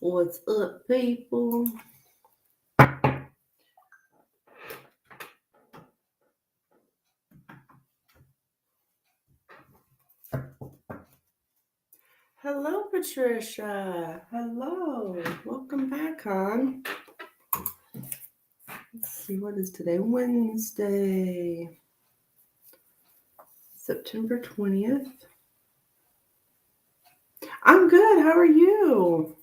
What's up, people? Hello, Patricia. Hello. Welcome back, hon. Let's see, what is today? Wednesday, September 20th. I'm good. How are you?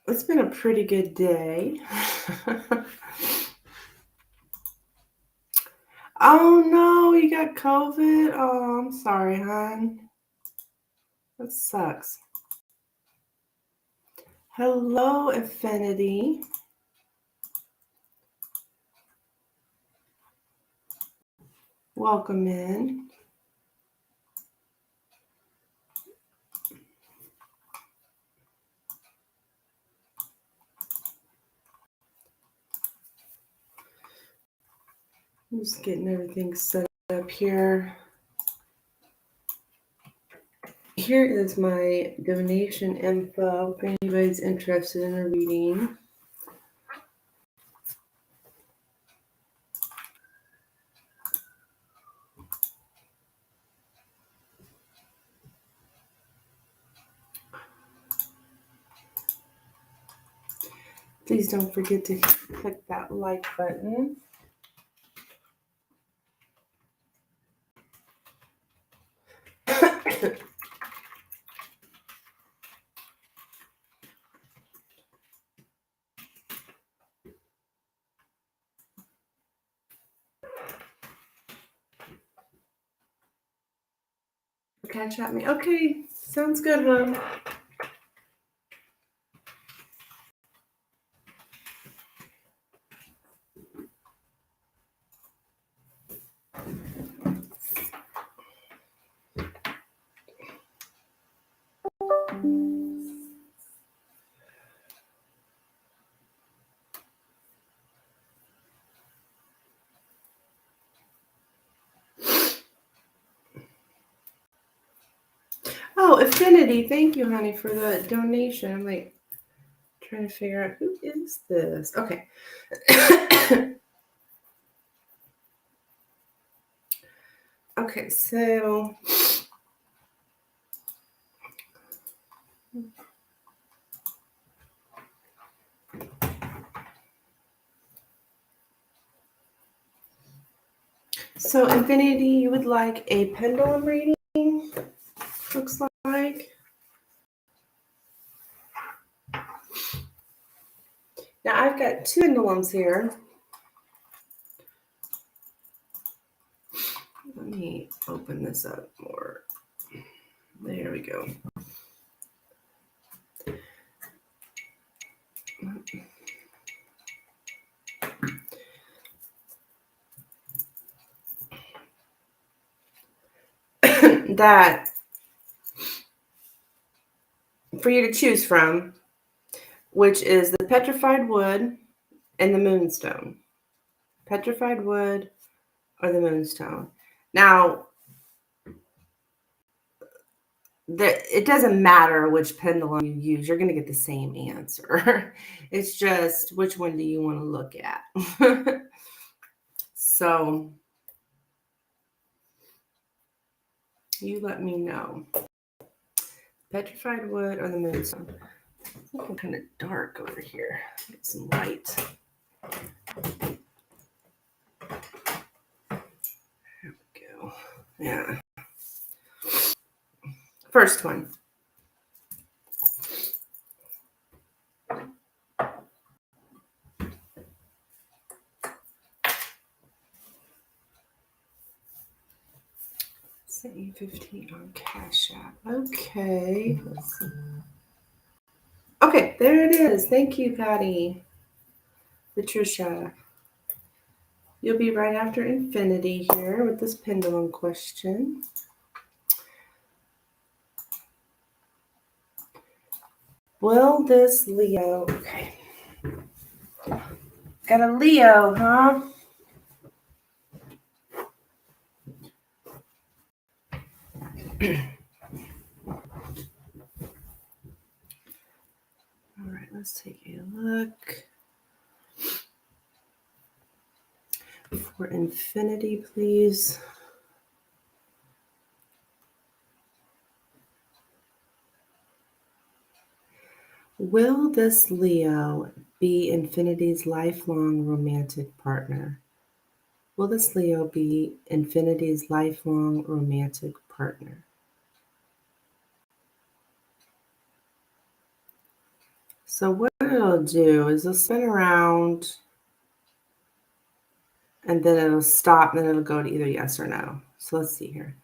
It's been a pretty good day. Oh no, you got COVID? Oh, I'm sorry, hon. That sucks. Hello, Affinity. Welcome in. I'm just getting everything set up here. Here is my donation info if anybody's interested in a reading. Please don't forget to click that like button. Catch at me. Okay, sounds good, hon. Oh, Affinity, thank you, honey, for the donation. I'm like trying to figure out who is this. Okay. Okay, so Infinity, you would like a pendulum reading, looks like. Now I've got two pendulums here. Let me open this up more. There we go. That for you to choose from, which is the petrified wood and the moonstone. Petrified wood or the moonstone. Now, it doesn't matter which pendulum you use. You're going to get the same answer. It's just which one do you want to look at? So you let me know. Petrified wood or the moonstone. It's looking kind of dark over here. Get some light. There we go. Yeah. First one. Sent you 15 on Cash App. Okay. Let's see. Okay, there it is. Thank you, Patty. Patricia. You'll be right after Infinity here with this pendulum question. Will this Leo... Okay. Got a Leo, huh? All right, let's take a look. For Infinity, please. Will this Leo be Infinity's lifelong romantic partner? Will this Leo be Infinity's lifelong romantic partner? So what it'll do is it'll spin around and then it'll stop and then it'll go to either yes or no. So let's see here.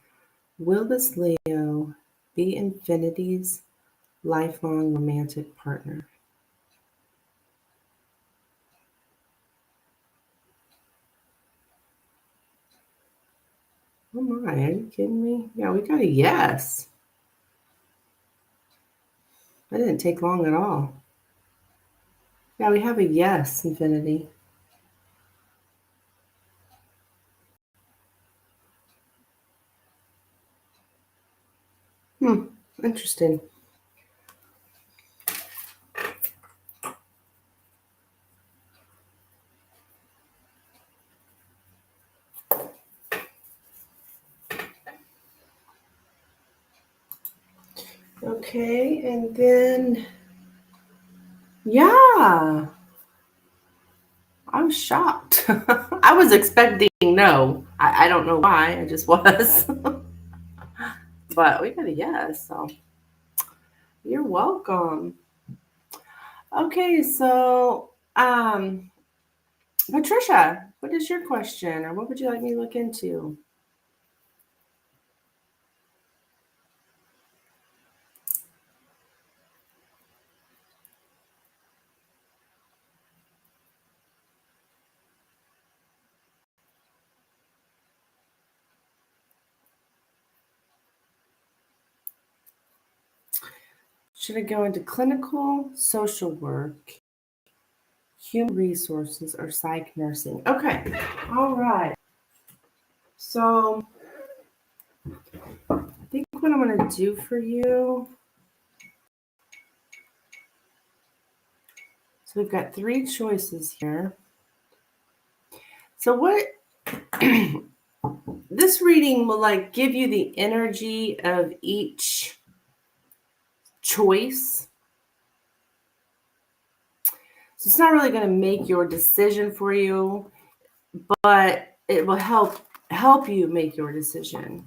Will this Leo be Infinity's lifelong romantic partner? Oh my, are you kidding me? Yeah, we got a yes. That didn't take long at all. Yeah, we have a yes, Infinity. Interesting. Okay, and then, yeah, I was shocked. I was expecting no. I don't know why, I just was. But we got a yes, so you're welcome. Okay, so Patricia, what is your question or what would you like me to look into? Should I go into clinical social work, human resources, or psych nursing? Okay, all right. So I think what I'm going to do for you, so we've got 3 choices here. So what this reading will like give you the energy of each choice. So it's not really going to make your decision for you, but it will help you make your decision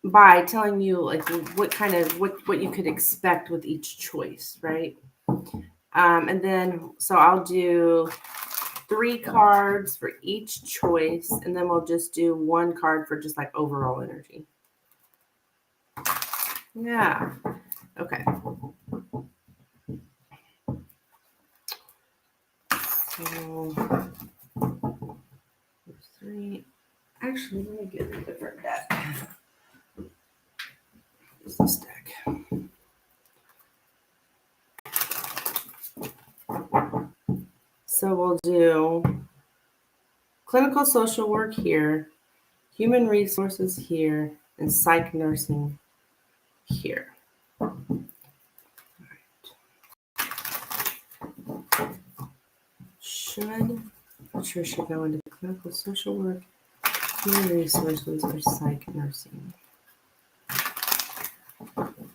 by telling you like what you could expect with each choice, right? And then so I'll do 3 cards for each choice, and then we'll just do 1 card for just like overall energy. Yeah. Okay. So 3. Actually, let me get a different deck. What's this deck? So we'll do clinical social work here, human resources here, and psych nursing here. All right. Should Patricia go into clinical social work, human resources, or psych nursing?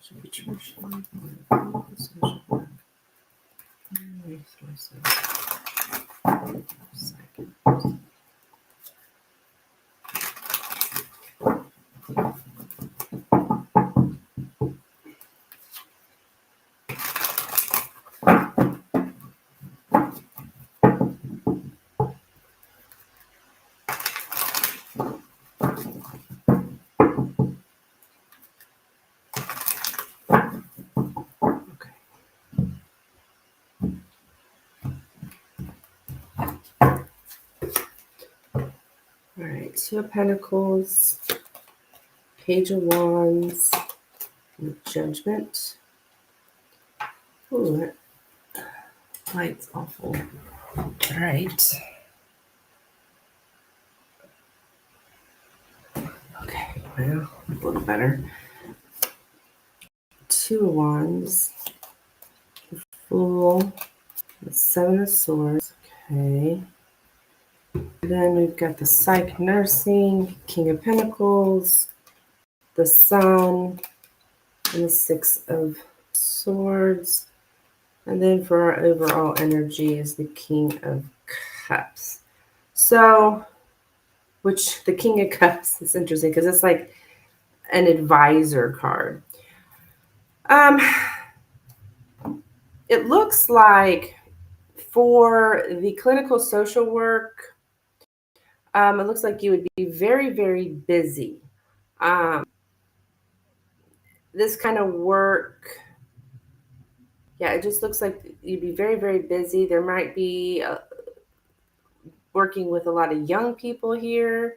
Should Patricia go into clinical social work, human resources, psych nursing? All right, Two of Pentacles, Page of Wands, and Judgment. Ooh, that light's awful. All right. Okay, well, a little better. Two of Wands, the Fool, the Seven of Swords. Okay. Then we've got the Psych Nursing, King of Pentacles, the Sun, and the Six of Swords. And then for our overall energy is the King of Cups. So, which the King of Cups is interesting because it's like an advisor card. It looks like for the clinical social work, it looks like you would be very, very busy. This kind of work, yeah, it just looks like you'd be very, very busy. There might be working with a lot of young people here.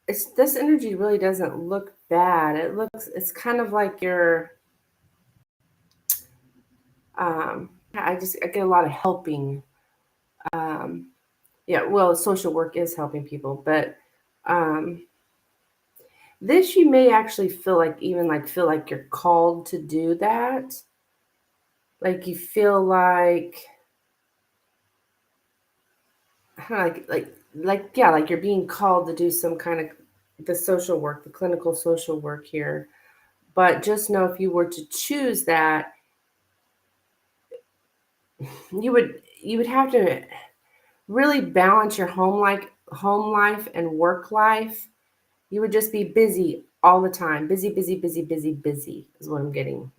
This energy really doesn't look bad. It's kind of like you're, I get a lot of helping. Yeah, well, social work is helping people, but this you may actually feel like you're called to do that. Like you feel like like you're being called to do some kind of the social work, the clinical social work here. But just know if you were to choose that, you would have to really balance your home life and work life. You would just be busy all the time. Busy, busy, busy, busy, busy is what I'm getting.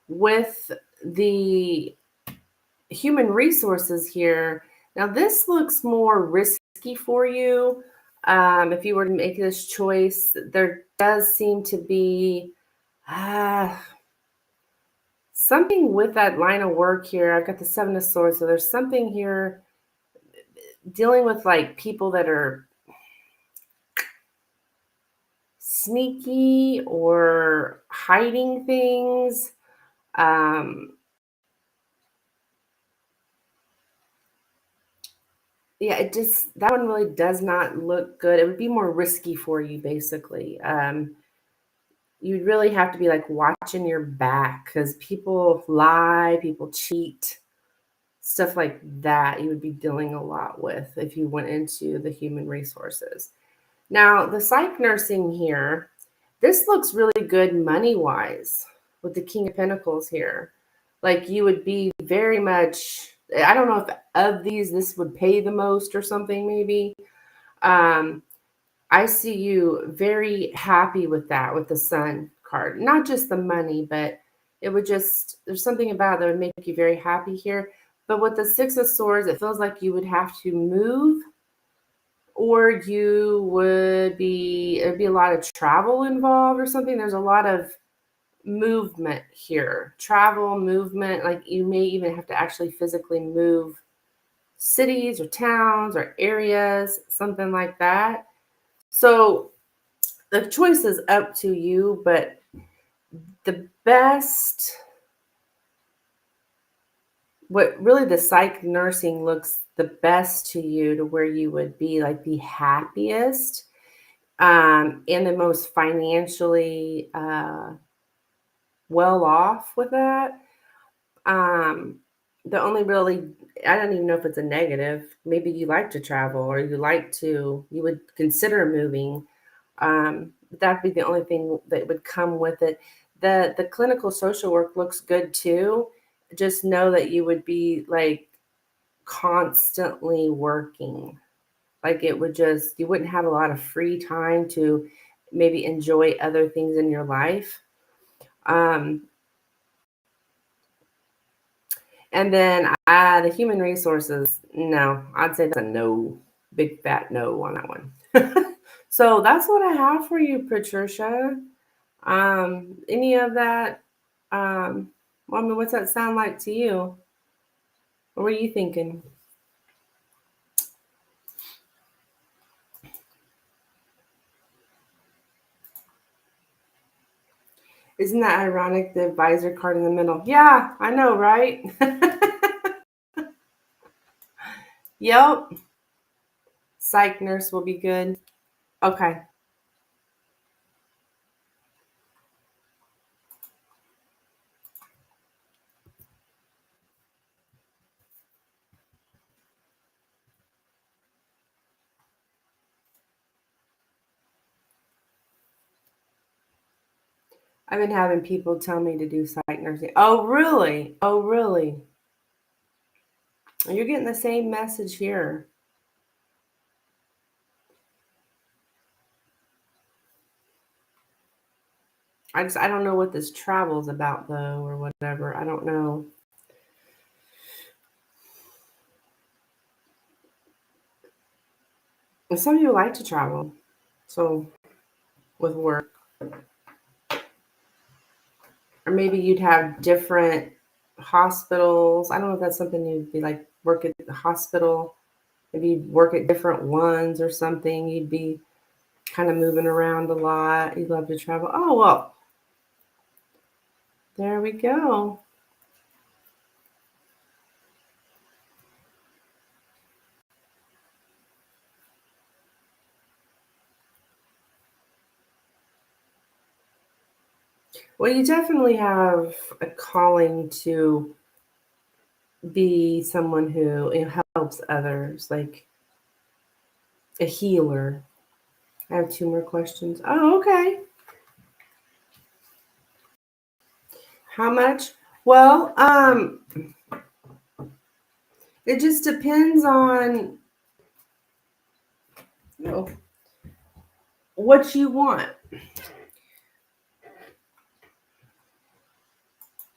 With the human resources here, now this looks more risky for you. If you were to make this choice, there does seem to be something with that line of work here. I've got the Seven of Swords, so there's something here dealing with like people that are sneaky or hiding things. Yeah, that one really does not look good. It would be more risky for you, basically. You'd really have to be like watching your back because people lie, people cheat, stuff like that. You would be dealing a lot with if you went into the human resources. Now, the psych nursing here, this looks really good money-wise with the King of Pentacles here. Like you would be very much, I don't know if of these, this would pay the most or something maybe. I see you very happy with that, with the Sun card. Not just the money, but it would just, there's something about it that would make you very happy here. But with the Six of Swords, it feels like you would have to move, or there'd be a lot of travel involved or something. There's a lot of movement here, travel, movement. Like you may even have to actually physically move cities or towns or areas, something like that. So the choice is up to you, but the best, what really the psych nursing looks the best to you, to where you would be like the happiest and the most financially well off with that. The only really, I don't even know if it's a negative. Maybe you like to travel, or you would consider moving. That'd be the only thing that would come with it. The clinical social work looks good too. Just know that you would be like constantly working. Like you wouldn't have a lot of free time to maybe enjoy other things in your life. And then the human resources, no, I'd say that's a no, big fat no on that one. So that's what I have for you, Patricia. Any of that? Well, I mean, what's that sound like to you? What were you thinking? Isn't that ironic? The advisor card in the middle. Yeah, I know, right? Yep. Psych nurse will be good. Okay. I've been having people tell me to do psych nursing. Oh, really? Oh, really? You're getting the same message here. I don't know what this travel's about though, or whatever. I don't know. And some people like to travel, so with work, or maybe you'd have different hospitals. I don't know if that's something you'd be like work at the hospital. Maybe you'd work at different ones or something. You'd be kind of moving around a lot. You'd love to travel. Oh well, there we go. Well, you definitely have a calling to be someone who helps others, like a healer. I have two more questions. Oh, okay. How much? Well, it just depends on you know what you want.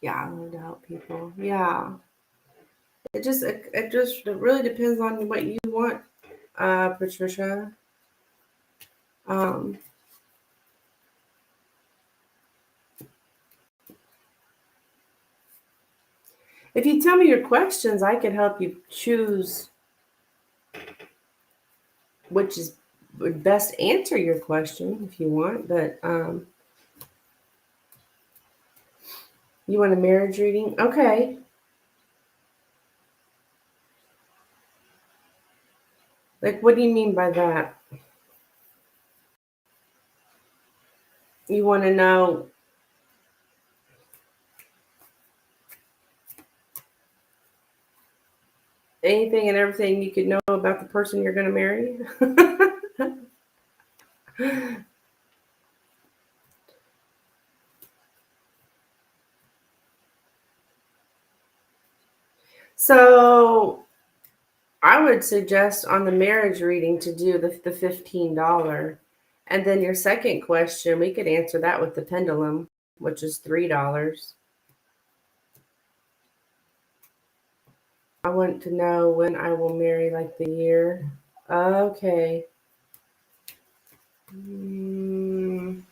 Yeah, I want to help people. Yeah, it really depends on what you want, Patricia. Um, if you tell me your questions, I can help you choose which is would best answer your question if you want. But you want a marriage reading? Okay. Like, what do you mean by that? You want to know anything and everything you could know about the person you're going to marry? So I would suggest on the marriage reading to do the $15. And then your second question, we could answer that with the pendulum, which is $3. I want to know when I will marry, like the year. Okay. Mm,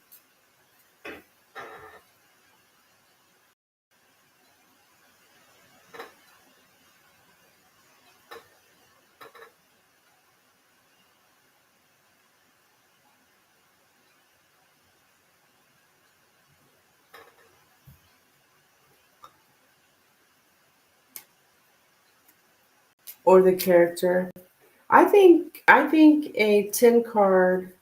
or the character. I think a 10 card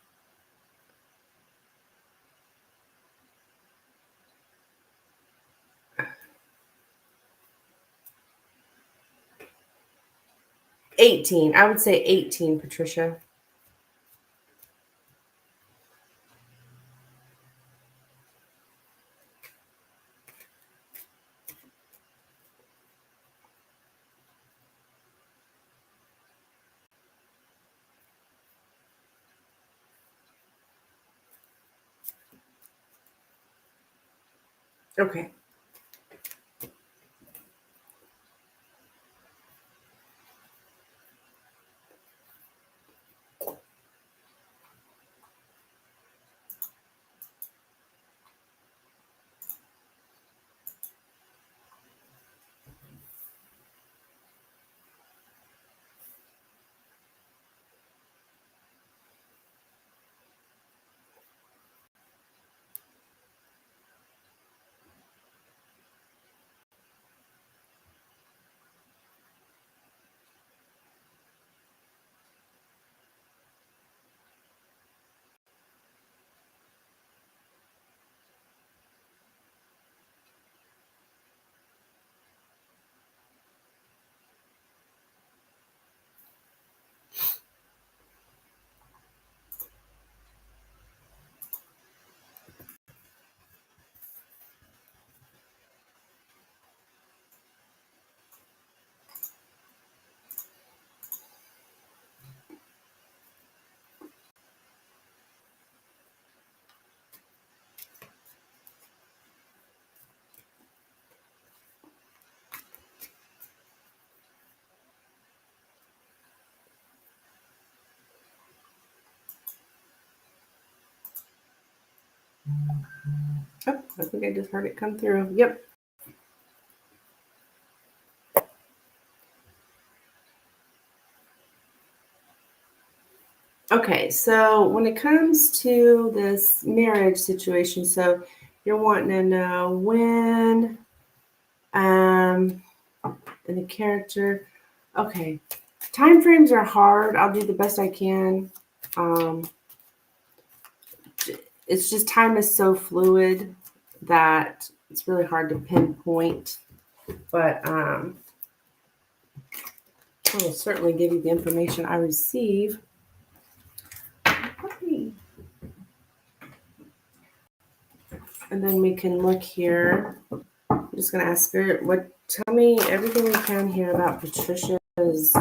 18. I would say 18, Patricia. Okay. Oh, I think I just heard it come through. Yep. Okay, so when it comes to this marriage situation, so you're wanting to know when, and the character. Okay, time frames are hard. I'll do the best I can. Um, it's just time is so fluid that it's really hard to pinpoint. But I will certainly give you the information I receive. And then we can look here. I'm just going to ask Spirit, tell me everything we can here about Patricia's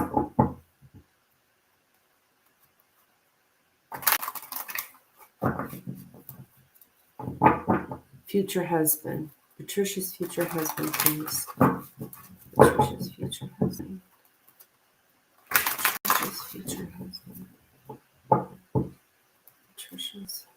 future husband. Patricia's future husband, please. Patricia's future husband. Patricia's future husband. Patricia's.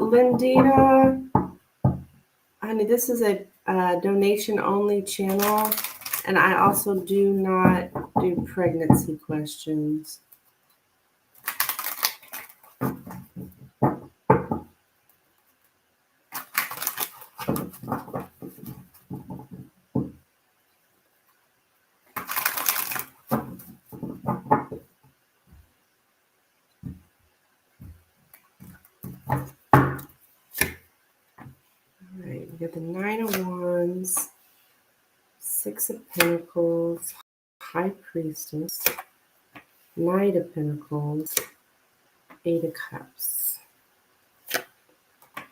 Lindita, honey, this is a donation only channel, and I also do not do pregnancy questions. Alright, we got the Nine of Wands, Six of Pentacles, High Priestess, Knight of Pentacles, Eight of Cups,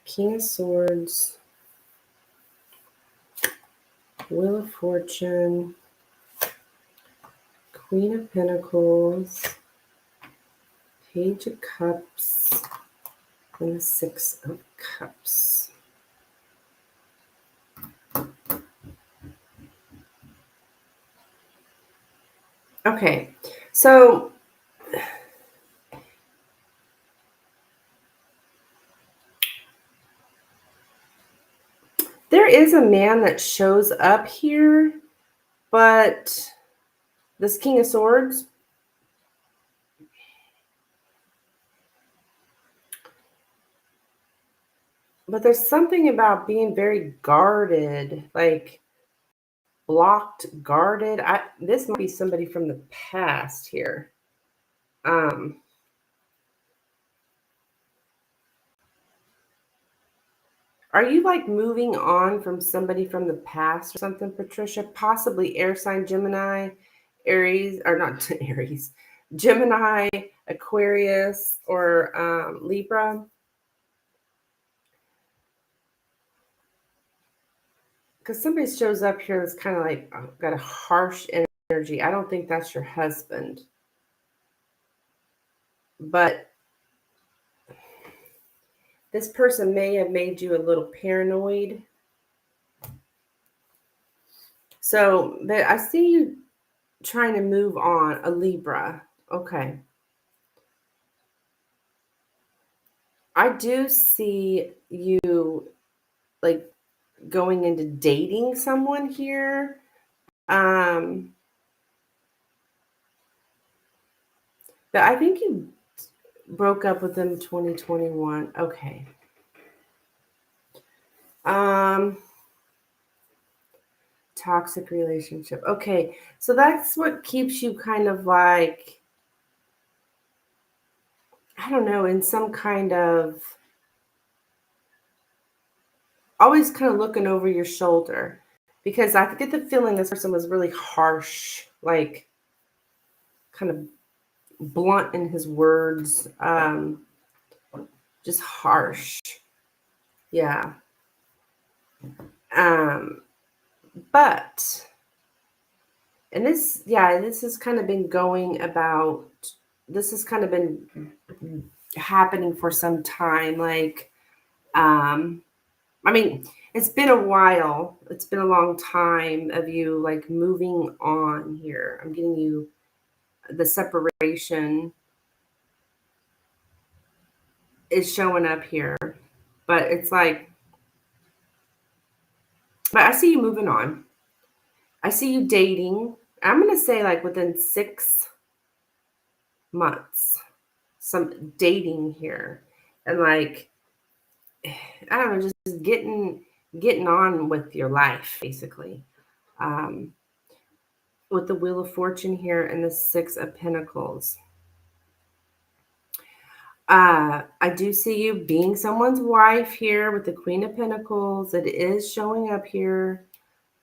King of Swords, Wheel of Fortune, Queen of Pentacles, Page of Cups, and the Six of Cups. Okay, so there is a man that shows up here, but this King of Swords, but there's something about being very guarded, like blocked, guarded. This might be somebody from the past here. Are you like moving on from somebody from the past or something, Patricia? Possibly air sign Gemini, Aries, or not Aries, Gemini, Aquarius, or Libra? Because somebody shows up here that's kind of like got a harsh energy. I don't think that's your husband. But this person may have made you a little paranoid. So I see you trying to move on, a Libra. Okay. I do see you like going into dating someone here. But I think you broke up with them in 2021. Okay. Toxic relationship. Okay, so that's what keeps you kind of like, I don't know, in some kind of, always kind of looking over your shoulder, because I get the feeling this person was really harsh, like kind of blunt in his words, just harsh. Yeah. Um, but, and this, yeah, this has kind of been going about, this has kind of been happening for some time. Like, um, I mean, it's been a while. It's been a long time of you like moving on here. I'm getting you the separation is showing up here, but it's like, but I see you moving on. I see you dating. I'm going to say like within 6 months, some dating here. And like, I don't know, just getting on with your life, basically. Um, with the Wheel of Fortune here and the Six of Pentacles. I do see you being someone's wife here with the Queen of Pentacles. It is showing up here.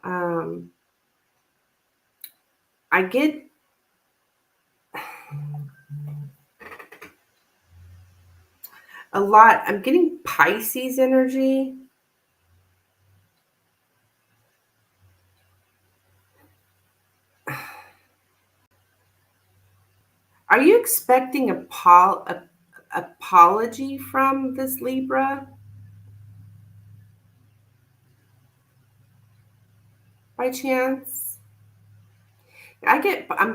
I get a lot. I'm getting Pisces energy. Are you expecting a apology from this Libra by chance? I'm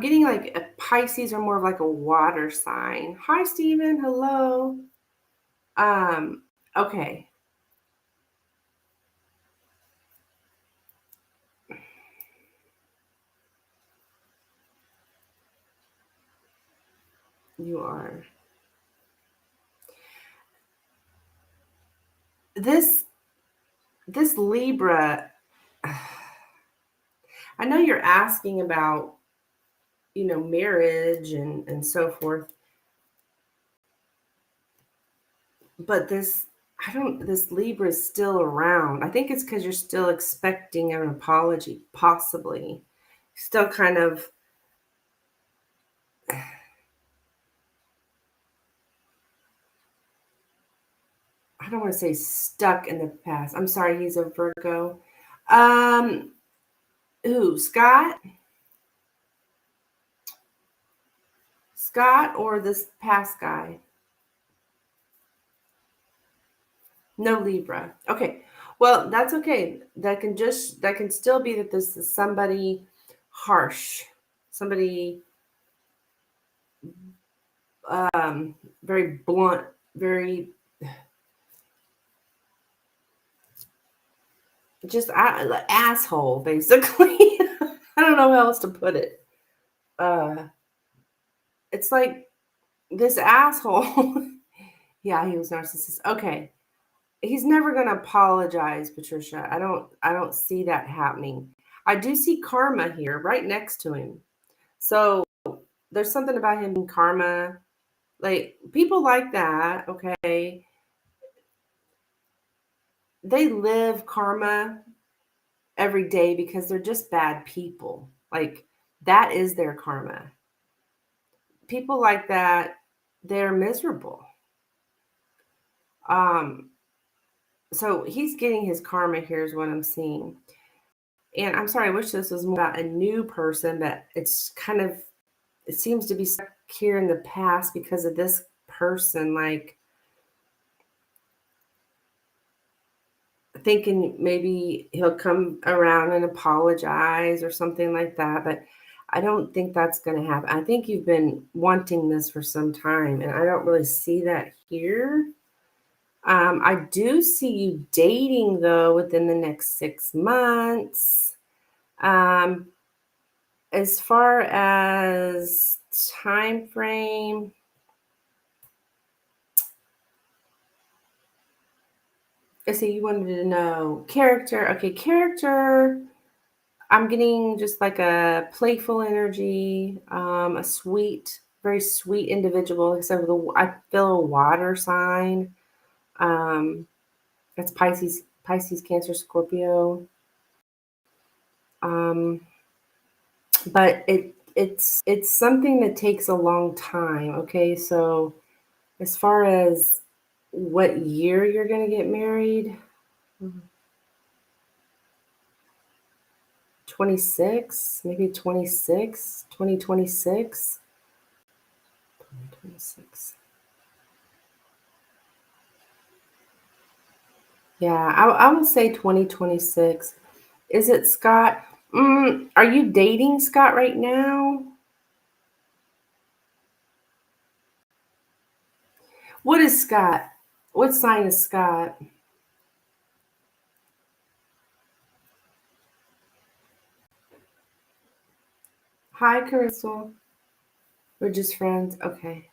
getting like a Pisces or more of like a water sign. Hi, Stephen. Hello. Um, okay. You are. This Libra, I know you're asking about, marriage and so forth, but this Libra is still around. I think it's because you're still expecting an apology, possibly. Still kind of, I don't want to say stuck in the past. I'm sorry, he's a Virgo. Um, who, Scott? Scott or this past guy? No Libra. Okay. Well, that's okay. That can still be that this is somebody harsh, somebody very blunt, very just asshole, basically. I don't know how else to put it. It's like this asshole. Yeah, he was narcissist. Okay. He's never going to apologize, Patricia. I don't see that happening. I do see karma here right next to him. So there's something about him being karma. Like people like that, okay? They live karma every day because they're just bad people. Like that is their karma. People like that, they're miserable. Um, so he's getting his karma here is what I'm seeing. And I'm sorry, I wish this was more about a new person, but it's kind of, it seems to be stuck here in the past because of this person, like thinking maybe he'll come around and apologize or something like that. But I don't think that's going to happen. I think you've been wanting this for some time, and I don't really see that here. I do see you dating though within the next 6 months. Um, as far as time frame, I see you wanted to know character. Okay, character. I'm getting just like a playful energy, a sweet, very sweet individual. Except for I feel a water sign. Um, that's Pisces, Cancer, Scorpio. Um, but it's something that takes a long time. Okay, so as far as what year you're gonna get married, 26, maybe 26, 2026. 2026. Yeah, I would say 2026. Is it Scott? Are you dating Scott right now? What is Scott? What sign is Scott? Hi, Crystal. We're just friends. Okay.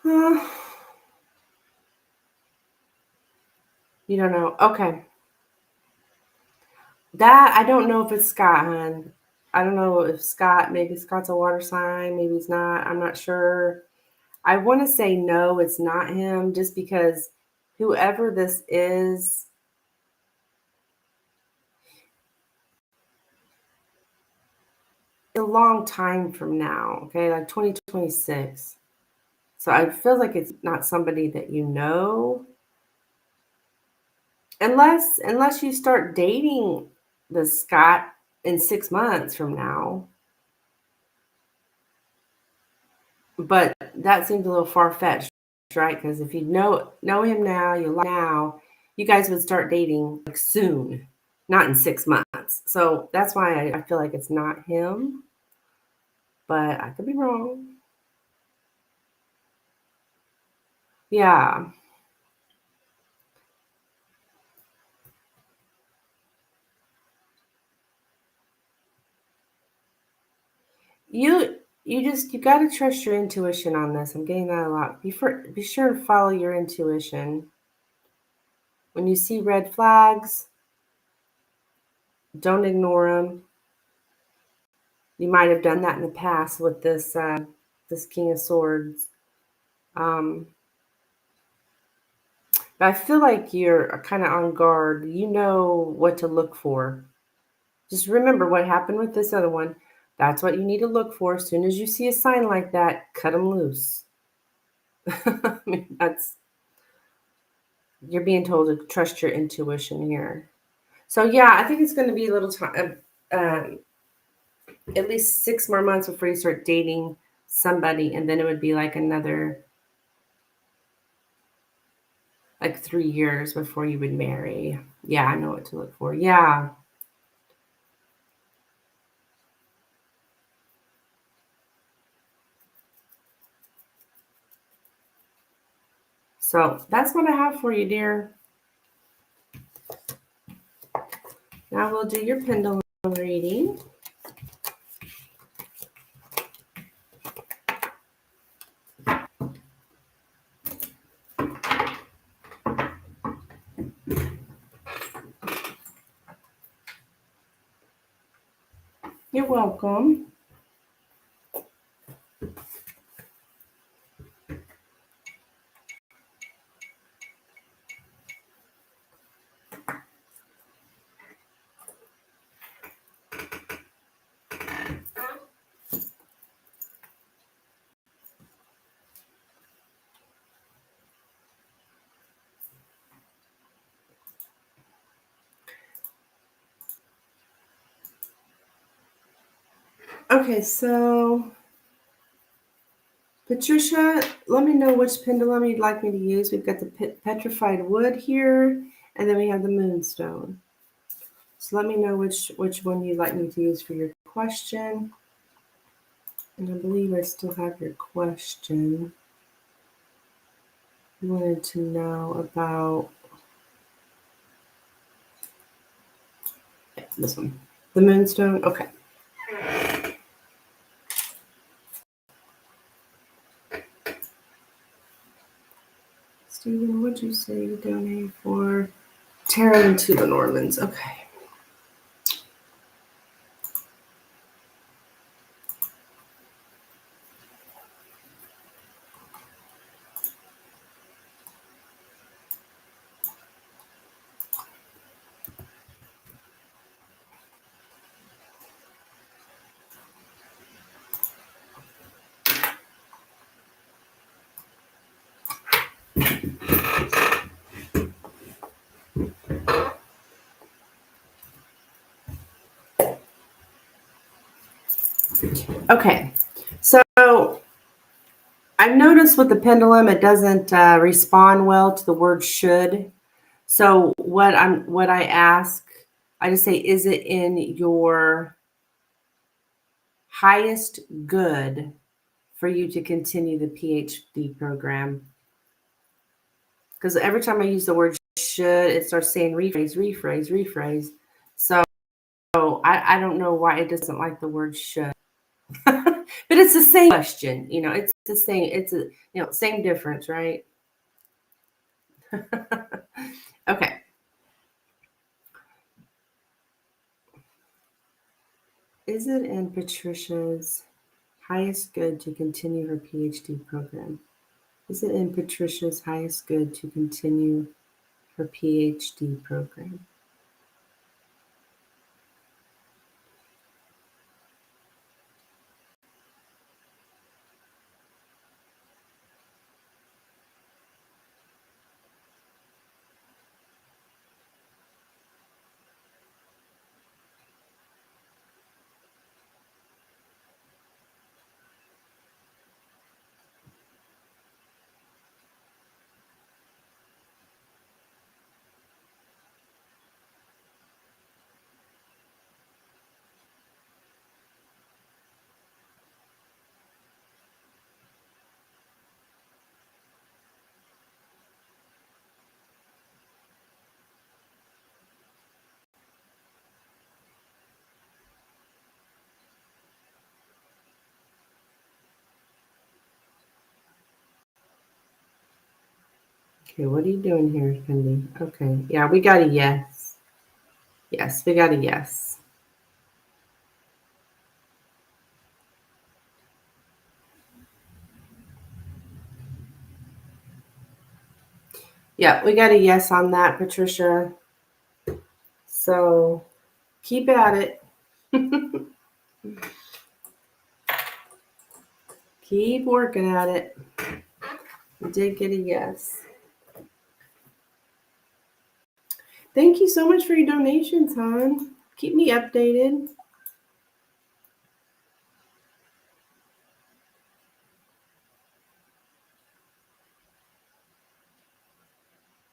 Huh. You don't know. Okay. That I don't know if it's Scott, hon. I don't know if Scott, maybe Scott's a water sign, maybe he's not. I'm not sure. I want to say no, it's not him, just because whoever this is, a long time from now, okay, like 2026. So I feel like it's not somebody that you know, unless you start dating the Scott in 6 months from now. But that seems a little far fetched, right? Because if you know him now, you guys would start dating like soon, not in 6 months. So that's why I feel like it's not him, but I could be wrong. Yeah. You got to trust your intuition on this. I'm getting that a lot. Be sure to follow your intuition. When you see red flags, don't ignore them. You might have done that in the past with this King of Swords. Um, but I feel like you're kind of on guard. You know what to look for. Just remember what happened with this other one. That's what you need to look for. As soon as you see a sign like that, cut them loose. I mean, you're being told to trust your intuition here. So yeah, I think it's going to be a little time, at least 6 more months before you start dating somebody, and then it would be like another like 3 years before you would marry. Yeah, I know what to look for. Yeah. So that's what I have for you, dear. Now we'll do your pendulum reading. You're welcome. Okay, so Patricia, let me know which pendulum you'd like me to use. We've got the petrified wood here, and then we have the moonstone. So let me know which one you'd like me to use for your question. And I believe I still have your question. You wanted to know about this one, the moonstone. Okay. Stephen, what'd you say you donated for? Tarot and two Lenormands. Okay. Okay, so I've noticed with the pendulum, it doesn't respond well to the word should. So what I ask, I just say, is it in your highest good for you to continue the PhD program? Because every time I use the word should, it starts saying rephrase. So I don't know why it doesn't like the word should. But it's the same question, it's the same, it's a same difference, right? Okay. Is it in Patricia's highest good to continue her PhD program? Is it in Patricia's highest good to continue her PhD program? Okay, what are you doing here, Cindy? Okay, yeah, we got a yes. Yes, we got a yes. Yeah, we got a yes on that, Patricia. So keep at it. Keep working at it. We did get a yes. Thank you so much for your donations, hon. Keep me updated.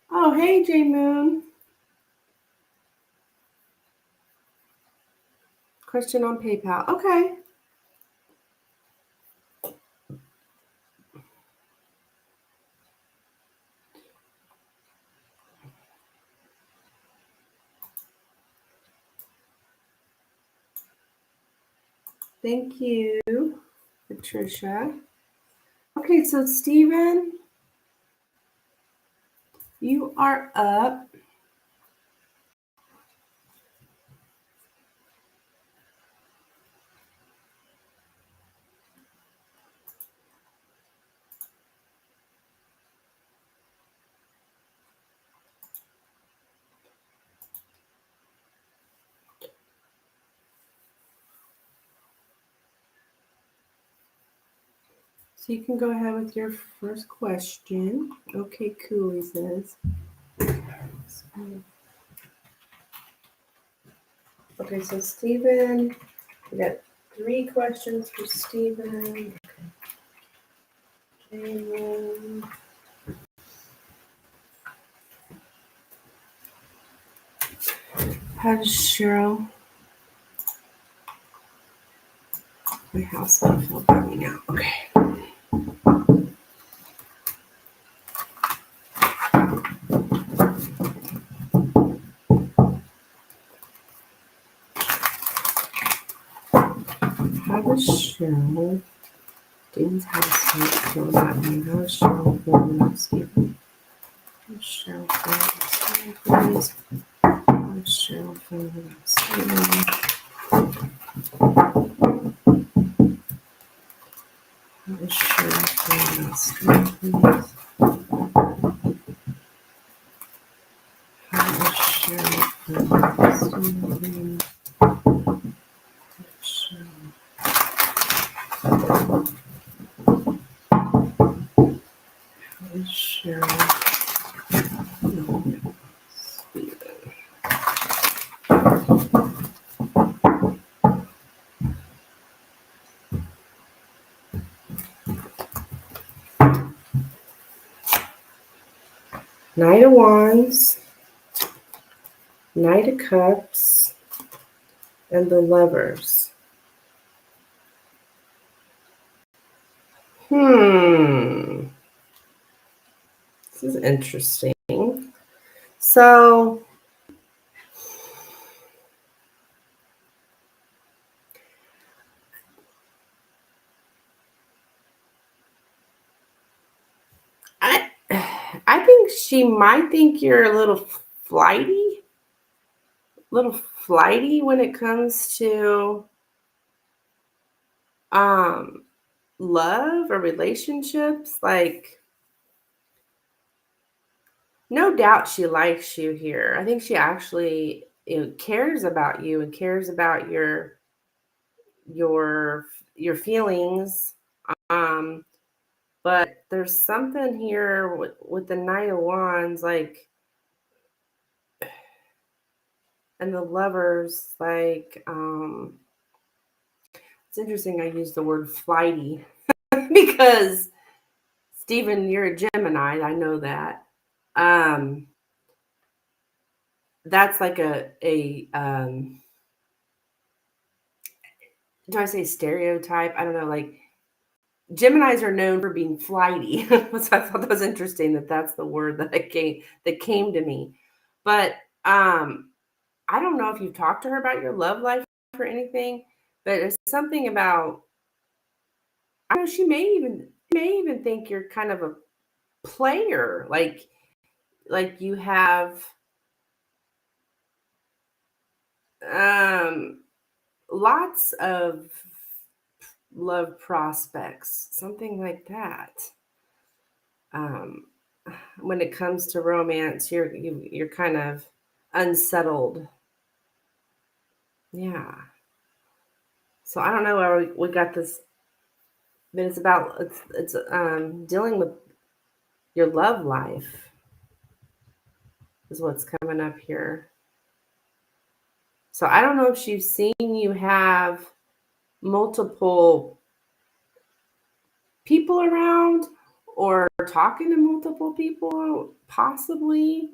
Oh, hey, J Moon. Question on PayPal. Okay. Thank you, Patricia. Okay, so Steven, you are up. So you can go ahead with your first question. Okay, cool, he says. Okay, so Steven, we got 3 questions for Steven. Okay. How does Cheryl, my housemate, feel about me now? Okay. How does Cheryl, Dean's housemate, feel about me? How does Cheryl feel about Steven? Cheryl feeling about Steven, please? How is Cheryl feeling about Steven? How is Cheryl feeling about Steven, please? How is Cheryl feeling about Steven, please? Cheryl. How is Cheryl feeling about Steven? Knight of Wands, Knight of Cups, and the Lovers. This is interesting. So, I think she might think you're a little flighty when it comes to love or relationships. Like, no doubt she likes you here. I think she actually cares about you and cares about your feelings. But there's something here with the Knight of Wands, like, and the Lovers, like, it's interesting I use the word flighty because Stephen, you're a Gemini, I know that. That's like a do I say stereotype? I don't know, like Geminis are known for being flighty. So I thought that was interesting that that's the word that came to me. But I don't know if you've talked to her about your love life or anything, but it's something about, I don't know, she may even think you're kind of a player, like you have lots of love prospects, something like that. When it comes to romance, you're kind of unsettled. Yeah. So I don't know where we got this, but it's dealing with your love life is what's coming up here. So I don't know if she's seen you have multiple people around or talking to multiple people, possibly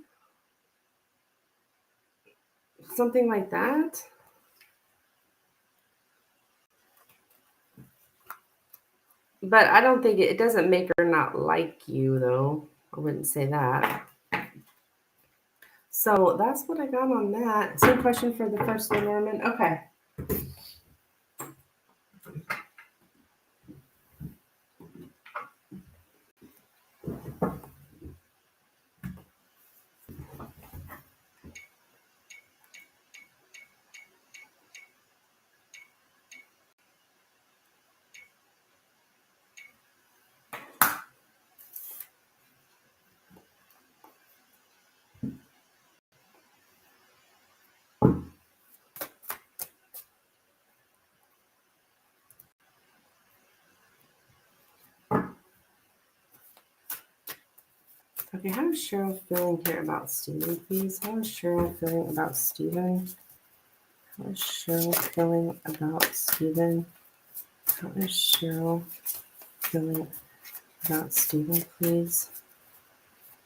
something like that. But I don't think it doesn't make her not like you, though. I wouldn't say that. So that's what I got on that. Same question for the first Lenormand. Okay. Okay, how is Cheryl feeling here about Stephen, please? How is Cheryl feeling about Stephen? How is Cheryl feeling about Stephen? How is Cheryl feeling about Stephen, please?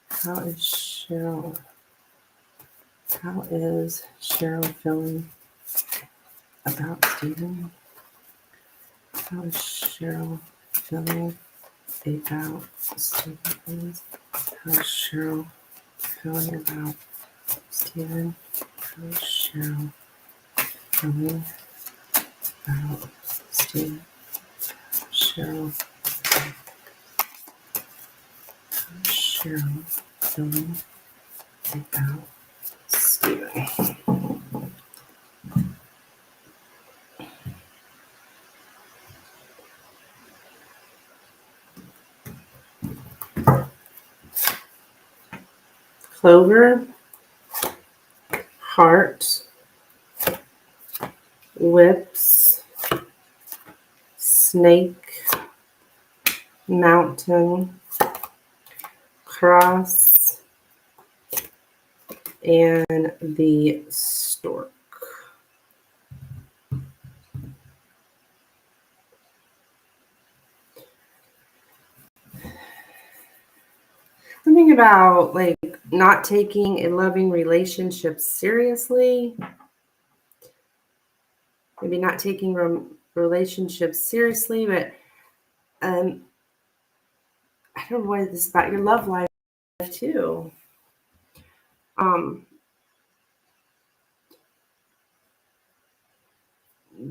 How is Cheryl feeling about Stephen? How is Cheryl feeling about Stephen, please? How is Cheryl feeling about Stephen? How is Cheryl feeling about Stephen? Cheryl. Cheryl feeling about Stephen. Clover, heart, whips, snake, mountain, cross, and the stork. Something about like not taking a loving relationship seriously. Maybe not taking relationships seriously, but I don't know what this is about your love life too.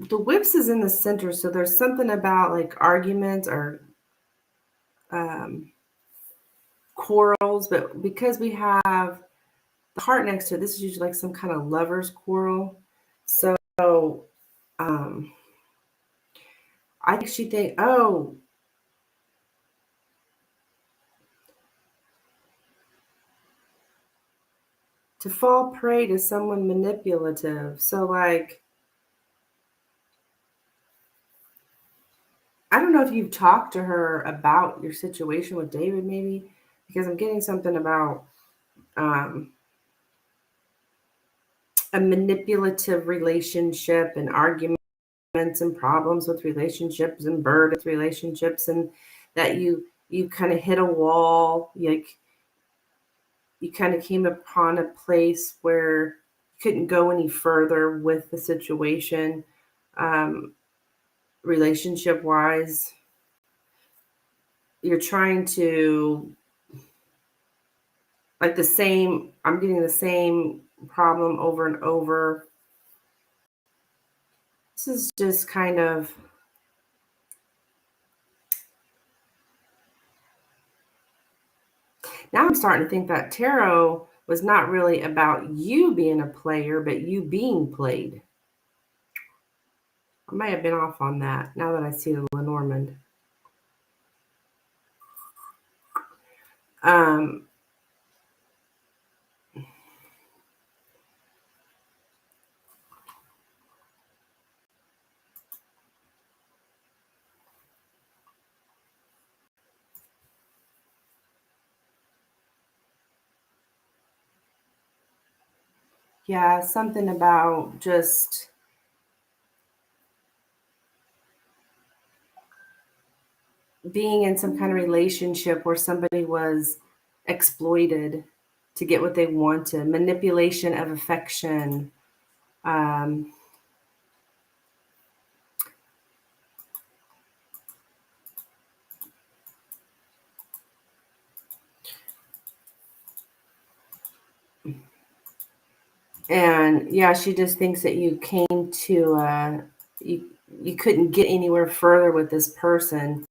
The whips is in the center, so there's something about like arguments or quarrels, but because we have the heart next to it, this is usually like some kind of lover's quarrel. So I think she think, oh, to fall prey to someone manipulative. So like, I don't know if you've talked to her about your situation with David, maybe, because I'm getting something about a manipulative relationship and arguments and problems with relationships and burdens with relationships, and that you kind of hit a wall, like you kind of came upon a place where you couldn't go any further with the situation, relationship wise. You're trying to like I'm getting the same problem over and over. This is just kind of now I'm starting to think that tarot was not really about you being a player, but you being played. I might have been off on that now that I see the Lenormand. Yeah, something about just being in some kind of relationship where somebody was exploited to get what they wanted, manipulation of affection. Um, and yeah, she just thinks that you came to you couldn't get anywhere further with this person.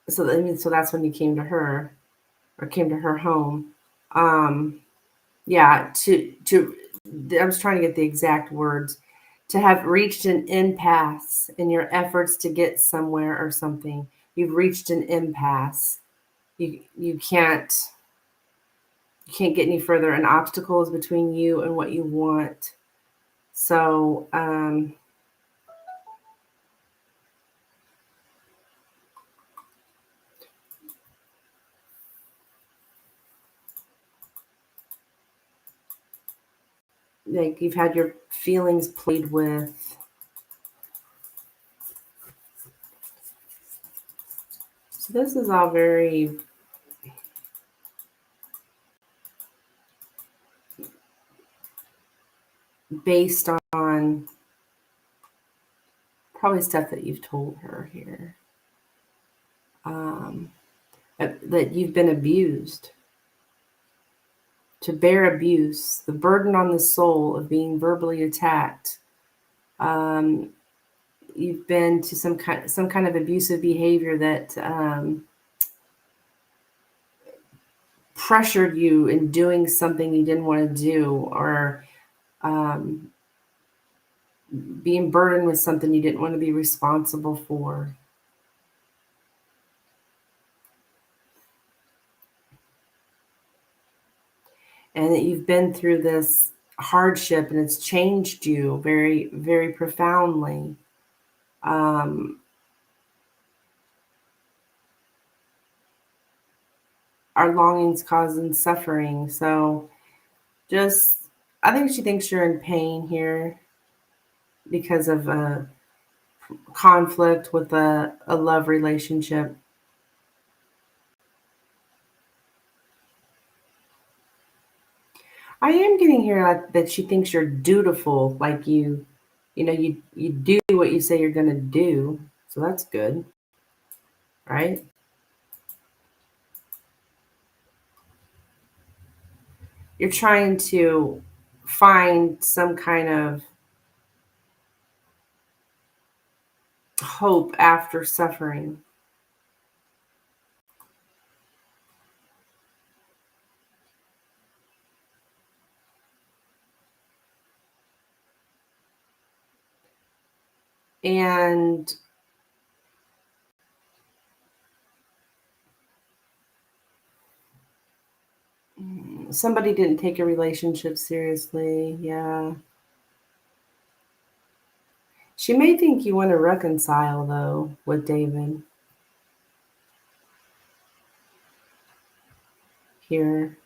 So so that's when you came to her or came to her home. Yeah, to I was trying to get the exact words, to have reached an impasse in your efforts to get somewhere or something. You've reached an impasse. You can't get any further. An obstacle is between you and what you want. So like you've had your feelings played with. So this is all very based on probably stuff that you've told her here. That you've been abused. To bear abuse, the burden on the soul of being verbally attacked. You've been to some kind of abusive behavior that pressured you in doing something you didn't want to do, or being burdened with something you didn't want to be responsible for. And that you've been through this hardship and it's changed you very, very profoundly. Our longings causing suffering. So I think she thinks you're in pain here because of a conflict with a love relationship. I am getting here that she thinks you're dutiful, like you do what you say you're going to do. So that's good, right? You're trying to find some kind of hope after suffering. And somebody didn't take a relationship seriously. Yeah. She may think you want to reconcile, though, with David here.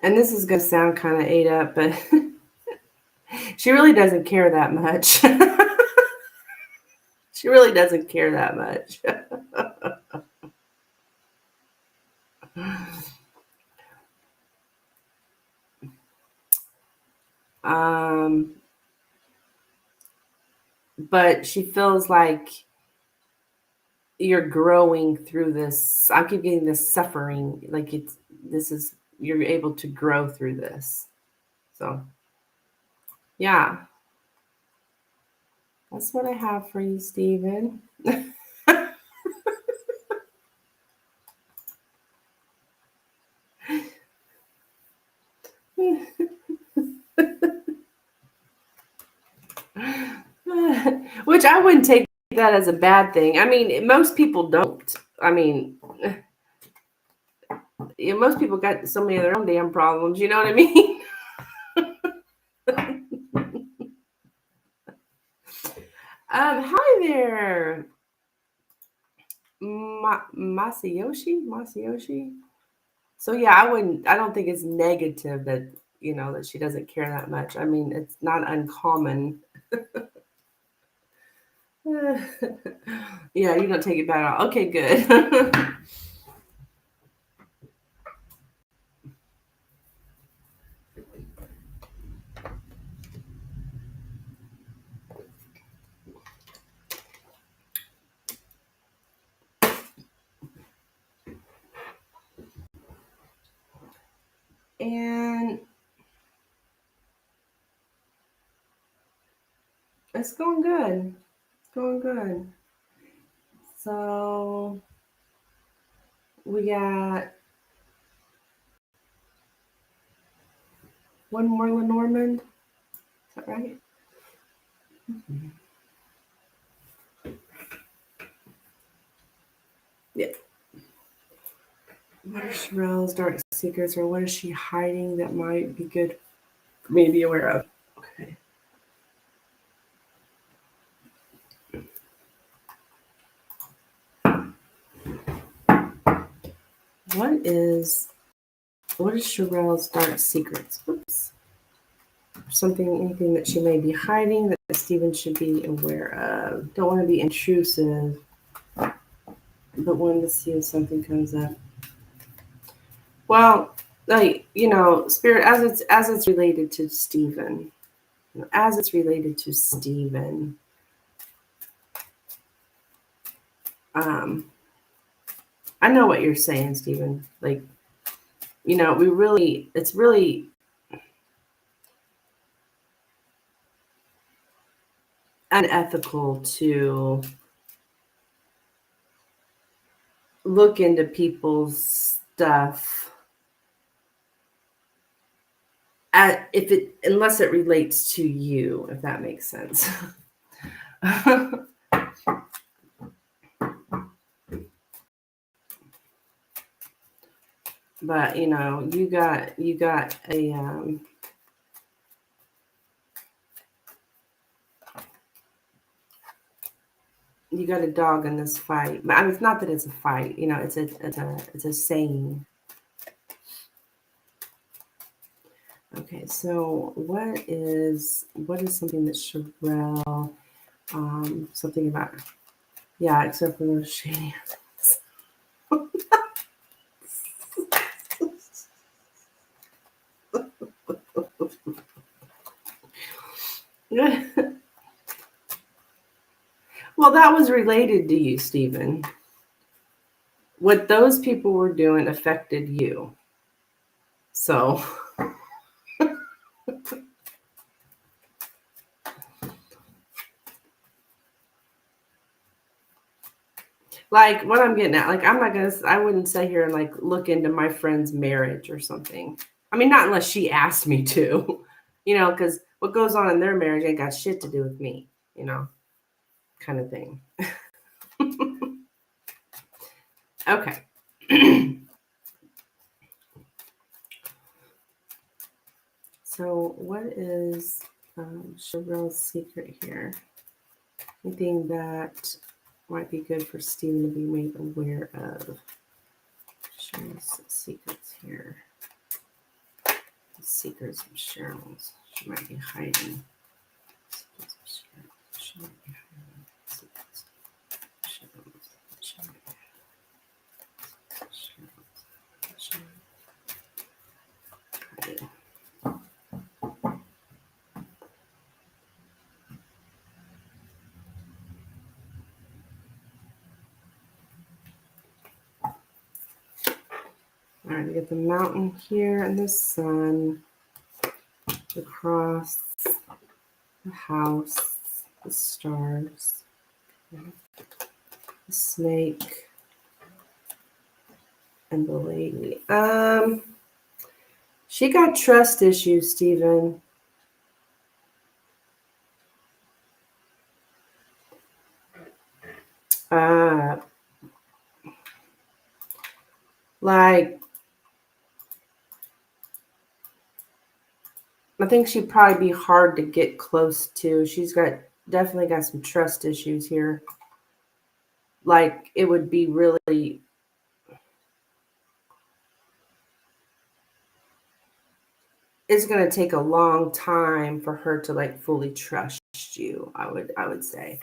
And this is going to sound kind of ate up, but she really doesn't care that much. She really doesn't care that much. But she feels like you're growing through this. I keep getting this suffering, like you're able to grow through this. So yeah, that's what I have for you, Stephen. Which I wouldn't take that as a bad thing. I mean, most people don't. I mean, most people got so many of their own damn problems. You know what I mean? Hi there, Masayoshi. So yeah, I don't think it's negative that that she doesn't care that much. I mean, it's not uncommon. Yeah, you don't take it bad at all. Okay, good. And it's going good. It's going good. So we got one more Lenormand. Is that right? Mm-hmm. Yeah. What are Sherelle's dark secrets, or what is she hiding that might be good for me to be aware of? Okay. What is Sherelle's dark secrets? Oops. Anything that she may be hiding that Stephen should be aware of. Don't want to be intrusive, but wanted to see if something comes up. Well, Spirit, as it's related to Stephen, I know what you're saying, Stephen. Like, it's really unethical to look into people's stuff unless it relates to you, if that makes sense. But you got a you got a dog in this fight. I mean, it's not that it's a fight. It's a saying. Okay, so what is something that Sherelle, something about, yeah, except for those shady. Well, that was related to you, Stephen. What those people were doing affected you. So, like, what I'm getting at, like, I wouldn't sit here and like look into my friend's marriage or something. I mean, not unless she asked me to, because what goes on in their marriage ain't got shit to do with me, kind of thing. Okay. So what is Sherelle's secret here? Anything that might be good for Stephen to be made aware of? Cheryl's secrets here. The secrets of Cheryl's. She might be hiding. She might be hiding secrets of Cheryl's. She might be hiding. All right, we get the mountain here and the sun, the cross, the house, the stars, the snake, and the lady. She got trust issues, Stephen. Like, I think she'd probably be hard to get close to. She's definitely got some trust issues here. Like, it would be really, it's going to take a long time for her to like fully trust you. I would say.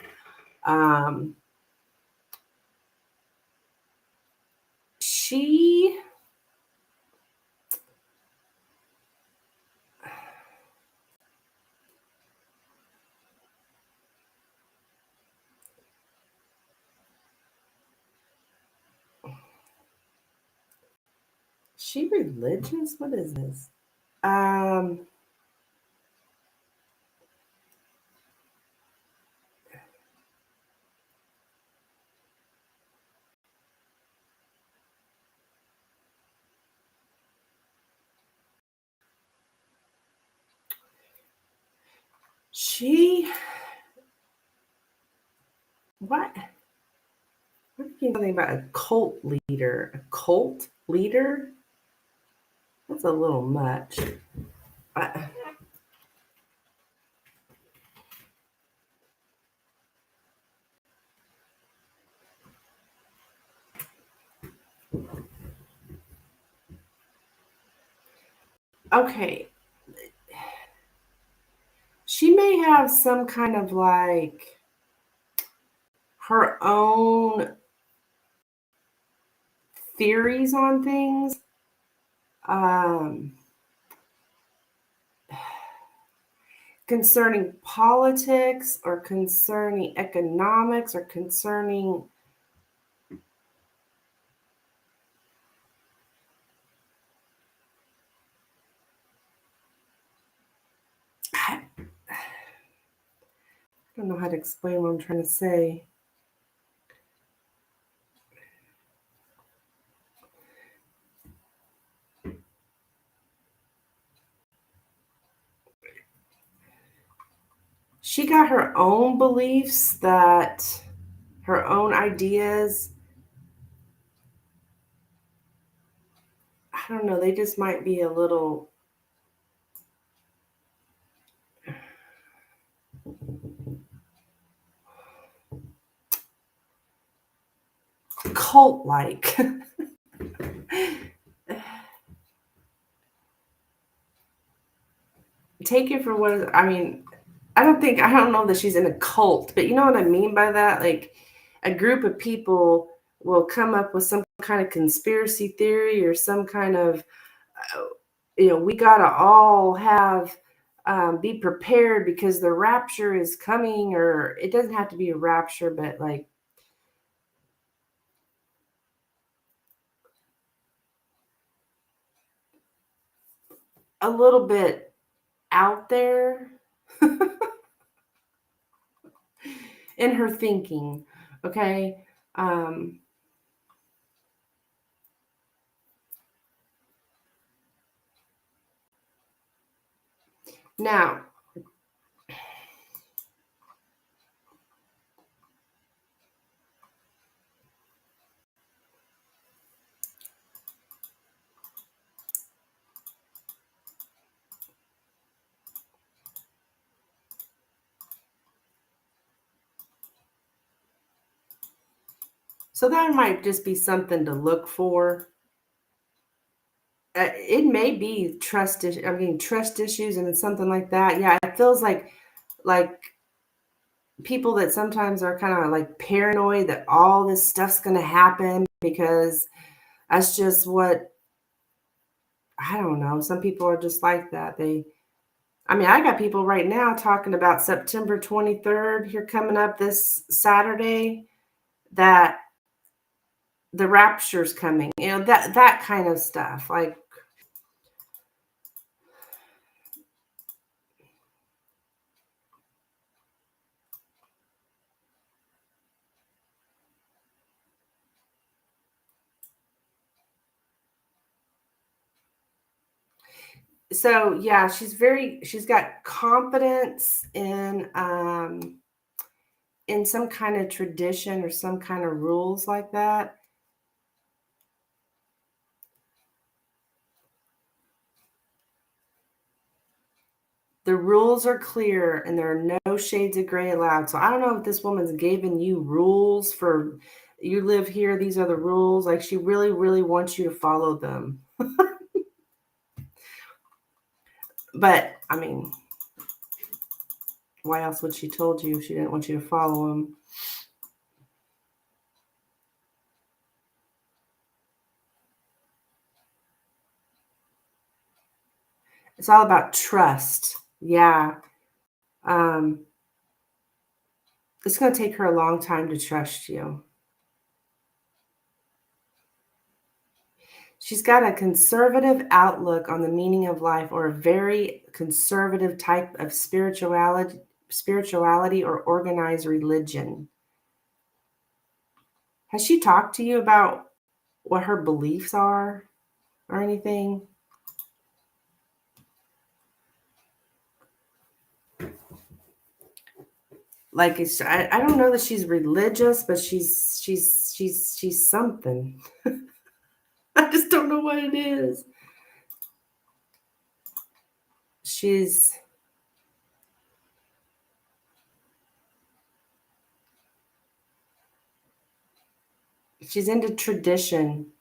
She religious? What is this? What? I'm thinking something about a cult leader. A cult leader? That's a little much. Okay. She may have some kind of like her own theories on things. Concerning politics or concerning economics or concerning I don't know how to explain what I'm trying to say. She got her own beliefs, that her own ideas. I don't know, they just might be a little cult-like. Take it for what I mean. I don't know that she's in a cult, but you know what I mean by that? Like a group of people will come up with some kind of conspiracy theory or some kind of, we got to all have, be prepared because the rapture is coming, or it doesn't have to be a rapture, but like a little bit out there in her thinking. Okay. Um, Now, so that might just be something to look for. It may be trust issues and something like that. Yeah, it feels like people that sometimes are kind of like paranoid that all this stuff's going to happen because that's just what, I don't know. Some people are just like that. I got people right now talking about September 23rd here coming up this Saturday, that the rapture's coming. That kind of stuff. Like, so yeah, she's got confidence in some kind of tradition or some kind of rules like that. The rules are clear and there are no shades of gray allowed. So I don't know if this woman's giving you rules for, you live here, these are the rules. Like she really, really wants you to follow them. But I mean, why else would she told you if she didn't want you to follow them? It's all about trust. Yeah. Um, it's going to take her a long time to trust you. She's got a conservative outlook on the meaning of life, or a very conservative type of spirituality or organized religion. Has she talked to you about what her beliefs are or anything? Like I don't know that she's religious, but she's something. I just don't know what it is. She's into tradition.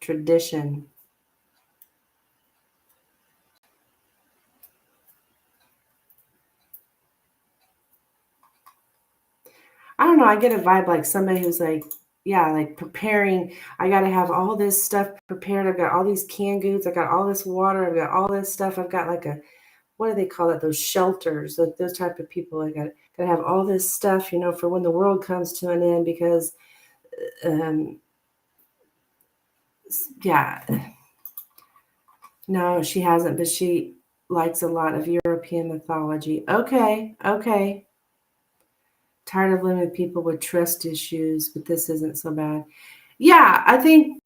I don't know. I get a vibe like somebody who's like, yeah, like preparing. I got to have all this stuff prepared. I've got all these canned goods. I got all this water. I've got all this stuff. I've got like what do they call it? Those shelters, like those type of people. I got to have all this stuff, for when the world comes to an end, because, um, yeah, no, she hasn't, but she likes a lot of European mythology. Okay. Okay. Tired of living with people with trust issues, but this isn't so bad. Yeah, I think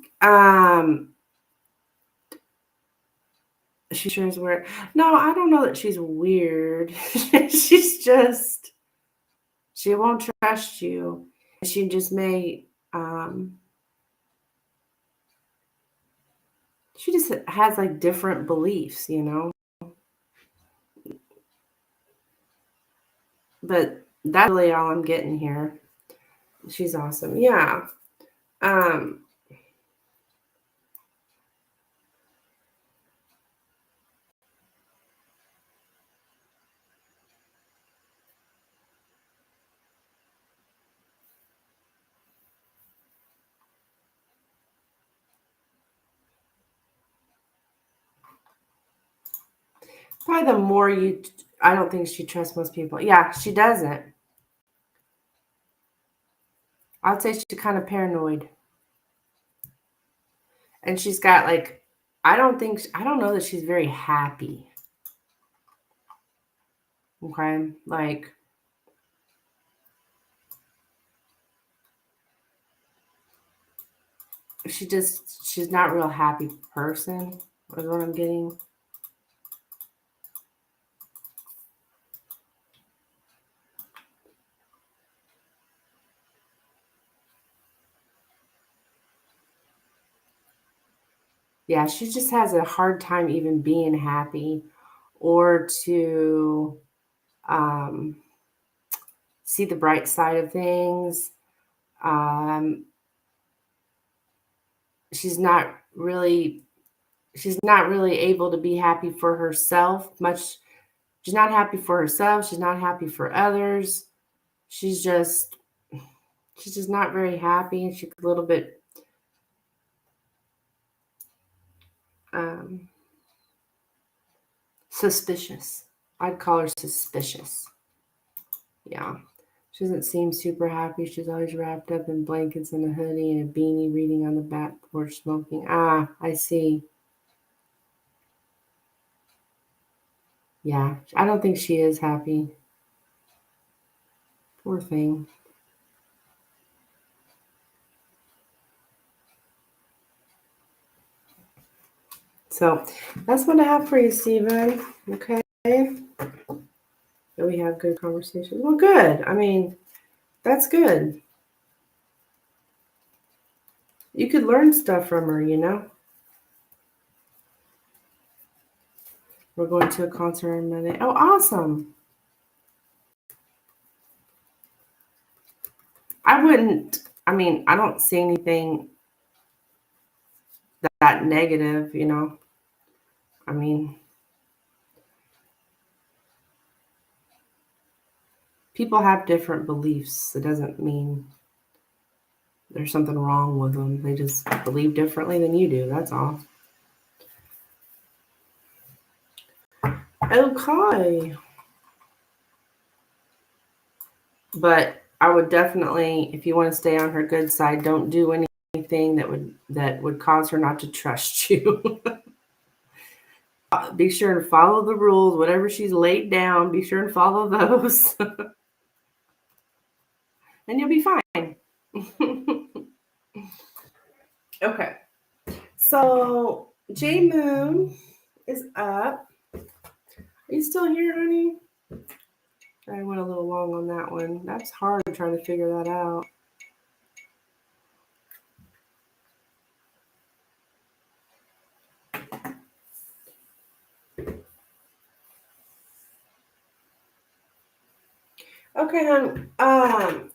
she sure is weird. No, I don't know that she's weird. She's just, she won't trust you. She just may, she just has like different beliefs, you know? But that's really all I'm getting here. She's awesome. Yeah. Um, Probably the more you, I don't think she trusts most people. Yeah, she doesn't. I'd say she's kind of paranoid. And she's got like, I don't know that she's very happy. Okay. Like, she's not a real happy person, is what I'm getting. Yeah, she just has a hard time even being happy or to um, see the bright side of things. Um, she's not really she's not really able to be happy for herself much. She's not happy for herself. She's not happy for others. She's just she's just not very happy. She's a little bit um, suspicious. I'd call her suspicious. Yeah. She doesn't seem super happy. She's always wrapped up in blankets and a hoodie and a beanie, reading on the back porch, smoking. Ah, I see. Yeah, I don't think she is happy. Poor thing. So that's what I have for you, Stephen. Okay. We have good conversations. Well, good. I mean, that's good. You could learn stuff from her, you know? We're going to a concert on Monday. Oh, awesome. I wouldn't, I mean, I don't see anything that negative, you know? I mean, people have different beliefs. It doesn't mean there's something wrong with them. They just believe differently than you do. That's all. Okay. But I would definitely, if you want to stay on her good side, don't do anything that would cause her not to trust you. Be sure to follow the rules, whatever she's laid down. Be sure and follow those, and you'll be fine. Okay. So J Moon is up. Are you still here, honey? I went a little long on that one. That's hard trying to figure that out. Okay, hon.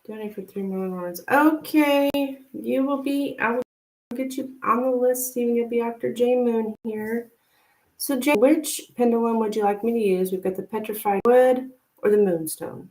Donate for 3 more words. Okay, you will be. I will get you on the list, Stephen. You'll be after J Moon here. So, J, which pendulum would you like me to use? We've got the petrified wood or the moonstone.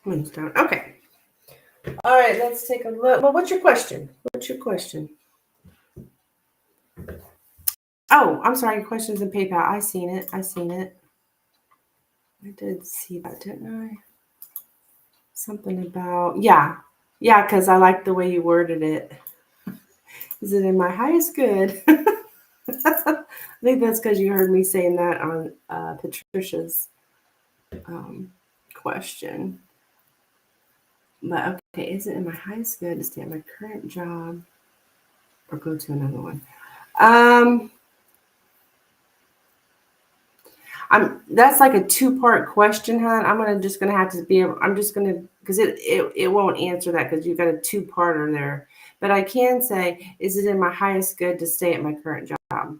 Moonstone. Okay. All right, let's take a look. Well, what's your question? What's your question? Oh, I'm sorry. Questions in PayPal. I seen it. I did see that, didn't I? Something about, yeah. Yeah, because I like the way you worded it. Is it in my highest good? I think that's because you heard me saying that on Patricia's question. But okay, is it in my highest good to stay at my current job or go to another one? That's like a 2-part question, hon. I'm just gonna have to be able. I'm just gonna because it won't answer that because you've got a 2-parter there. But I can say, is it in my highest good to stay at my current job?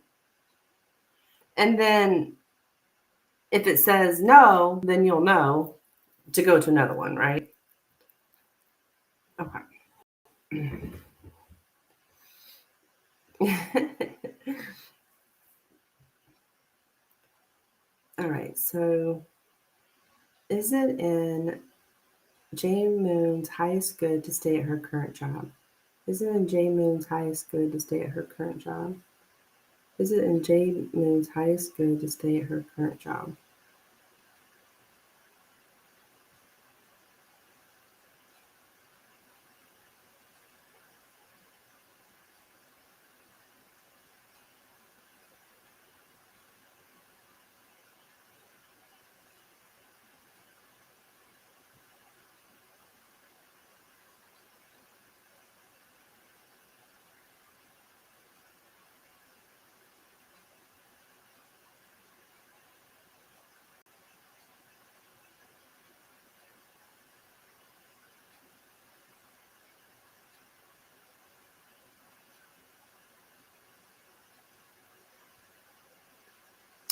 And then if it says no, then you'll know to go to another one, right? Okay. All right. So, is it in Jane Moon's highest good to stay at her current job? Is it in Jane Moon's highest good to stay at her current job? Is it in Jane Moon's highest good to stay at her current job?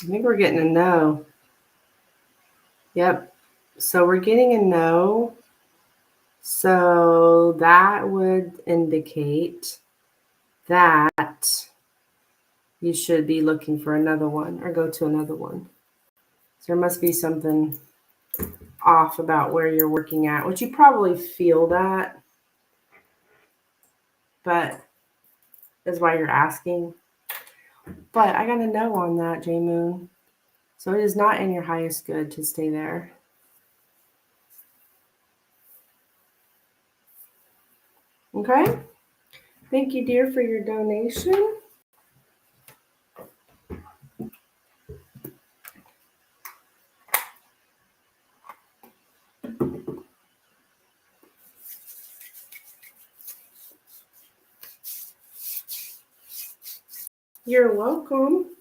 I think we're getting a no. Yep. So we're getting a no. So that would indicate that you should be looking for another one or go to another one. So there must be something off about where you're working at, which you probably feel that, but is why you're asking. But I got a no on that, J Moon. So it is not in your highest good to stay there. Okay? Thank you, dear, for your donation. You're welcome.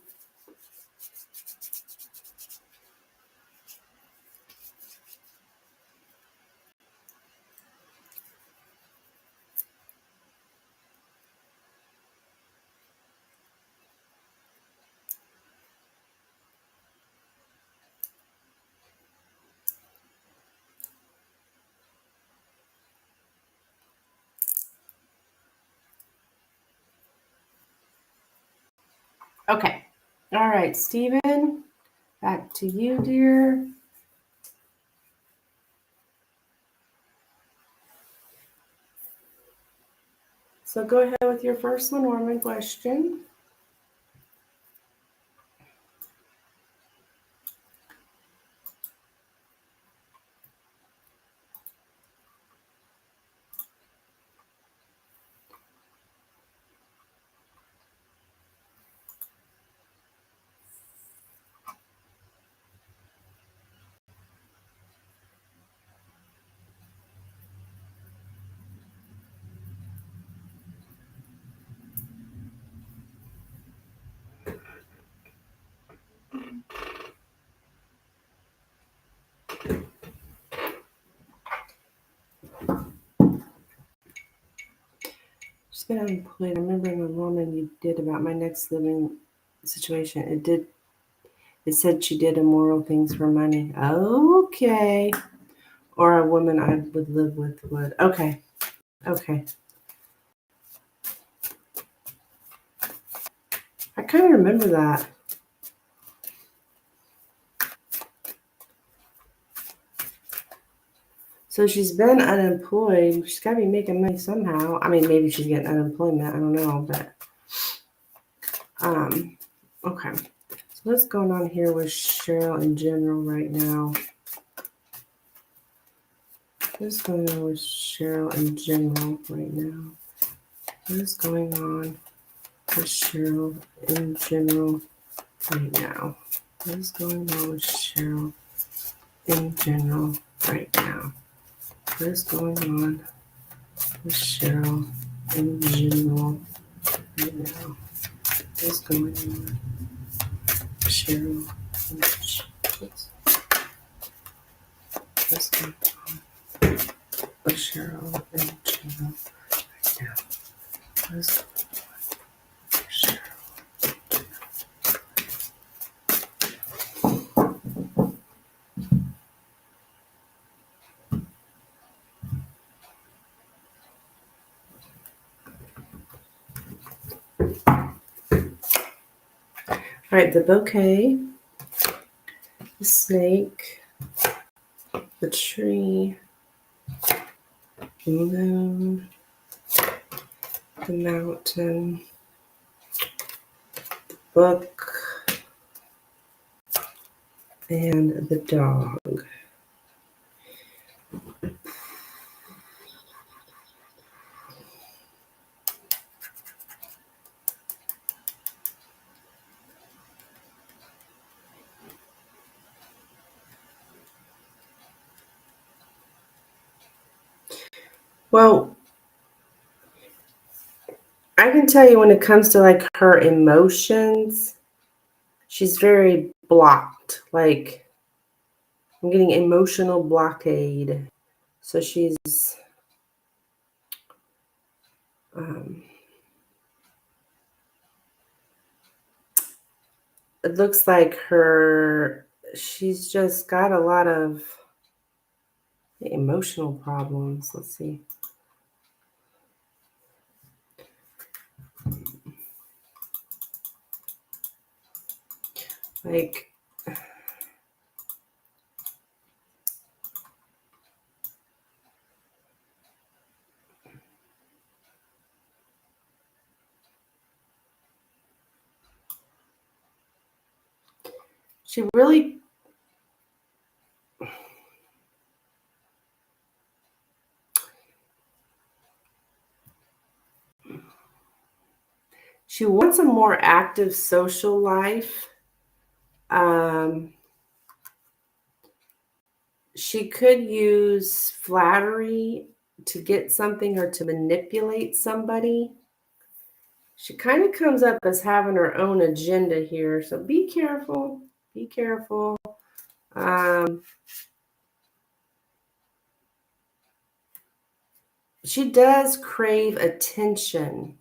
Okay. All right, Stephen, back to you, dear. So go ahead with your first Lenormand question. Just been unemployed. I'm remembering a woman you did about my next living situation. It said she did immoral things for money. Okay. Or a woman I would live with would. Okay. Okay. I kind of remember that. So she's been unemployed. She's got to be making money somehow. I mean, maybe she's getting unemployment. I don't know, but okay. So what's going on here with Cheryl in general right now? What's going on with Cheryl in general right now? What's going on with Cheryl in general right now? What's going on with Cheryl in general right now? What's going on with Cheryl in general right now? What's going on with Cheryl in what's going on with Cheryl in general right now? What's going on with Cheryl? All right, the bouquet, the snake, the tree, the moon, the mountain, the book, and the dog. Well, I can tell you when it comes to like her emotions, she's very blocked. Like I'm getting emotional blockade. So she's it looks like she's just got a lot of emotional problems. Let's see. Like she really she wants a more active social life. She could use flattery to get something or to manipulate somebody. She kind of comes up as having her own agenda here. So be careful. Be careful. She does crave attention,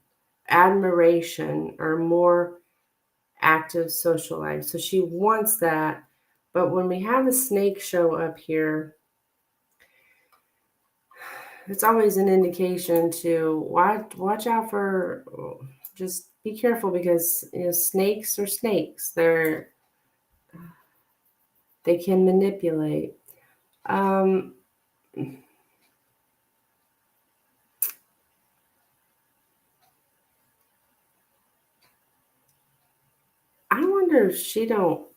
admiration, or more active social life. So she wants that. But when we have a snake show up here, it's always an indication to watch out for, just be careful because snakes are snakes. They can manipulate. I wonder if she don't.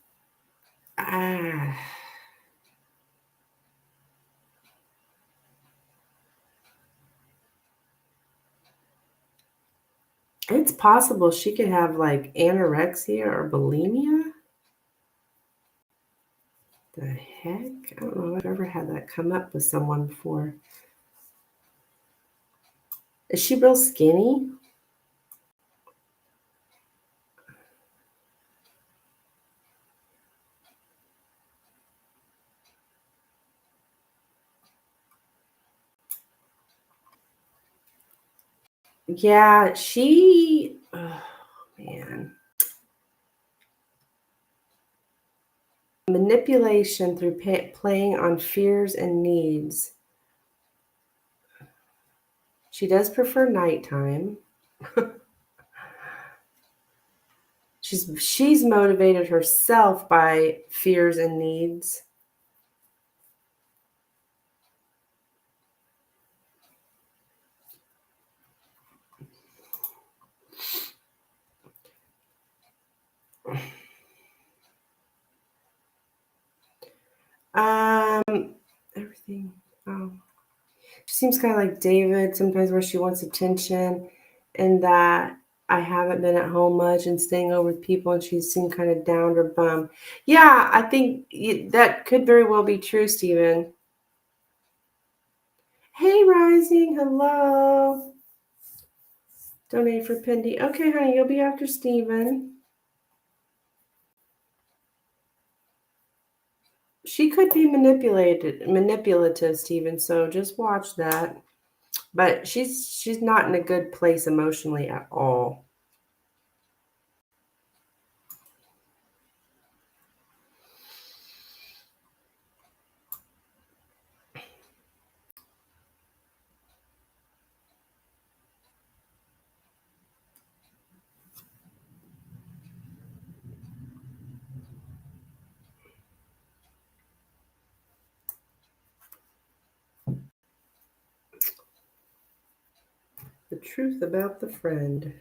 It's possible she could have like anorexia or bulimia. The heck? I don't know if I've ever had that come up with someone before. Is she real skinny? Yeah, oh man. Manipulation through playing on fears and needs. She does prefer nighttime. She's motivated herself by fears and needs. everything. Oh. She seems kind of like David sometimes, where she wants attention, and that I haven't been at home much and staying over with people, and she seemed kind of down or bummed. Yeah, I think that could very well be true, Stephen. Hey, Rising, hello. Donate for Pindy. Okay, honey, you'll be after Stephen. She could be manipulative, Stephen, so just watch that. But she's not in a good place emotionally at all. The truth about the friend.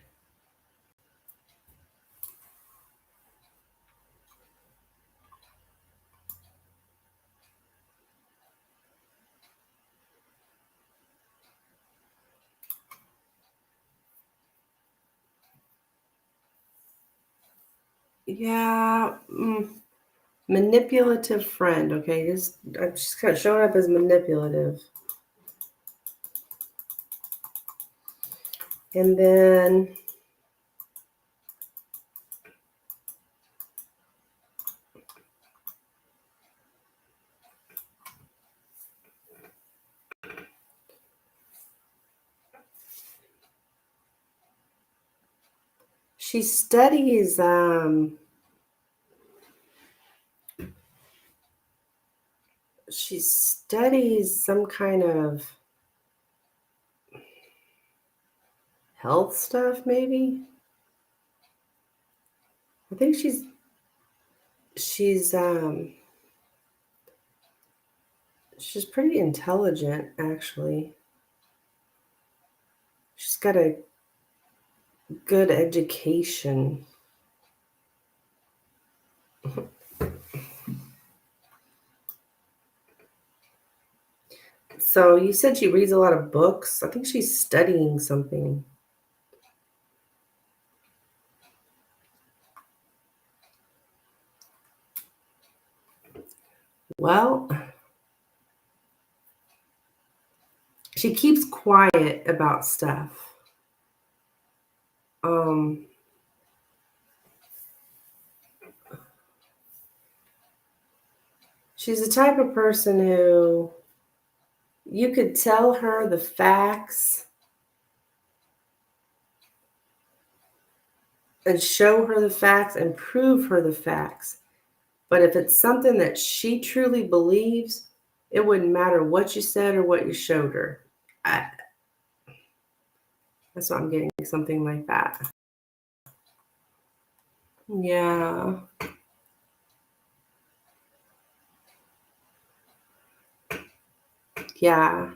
Yeah, manipulative friend. Okay, I just kind of showing up as manipulative, and then she studies. She studies some kind of health stuff, maybe. I think she's she's pretty intelligent, actually. She's got a good education. So you said she reads a lot of books. I think she's studying something. Well, she keeps quiet about stuff. She's the type of person who you could tell her the facts and show her the facts and prove her the facts. But if it's something that she truly believes, it wouldn't matter what you said or what you showed her. That's what I'm getting, something like that. Yeah. Yeah.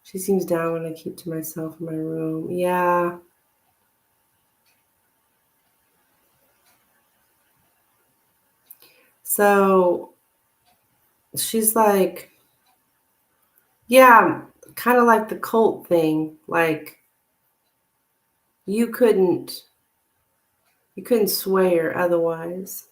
She seems down when I keep to myself in my room. Yeah. So she's like, yeah, kind of like the cult thing. Like you couldn't sway her otherwise.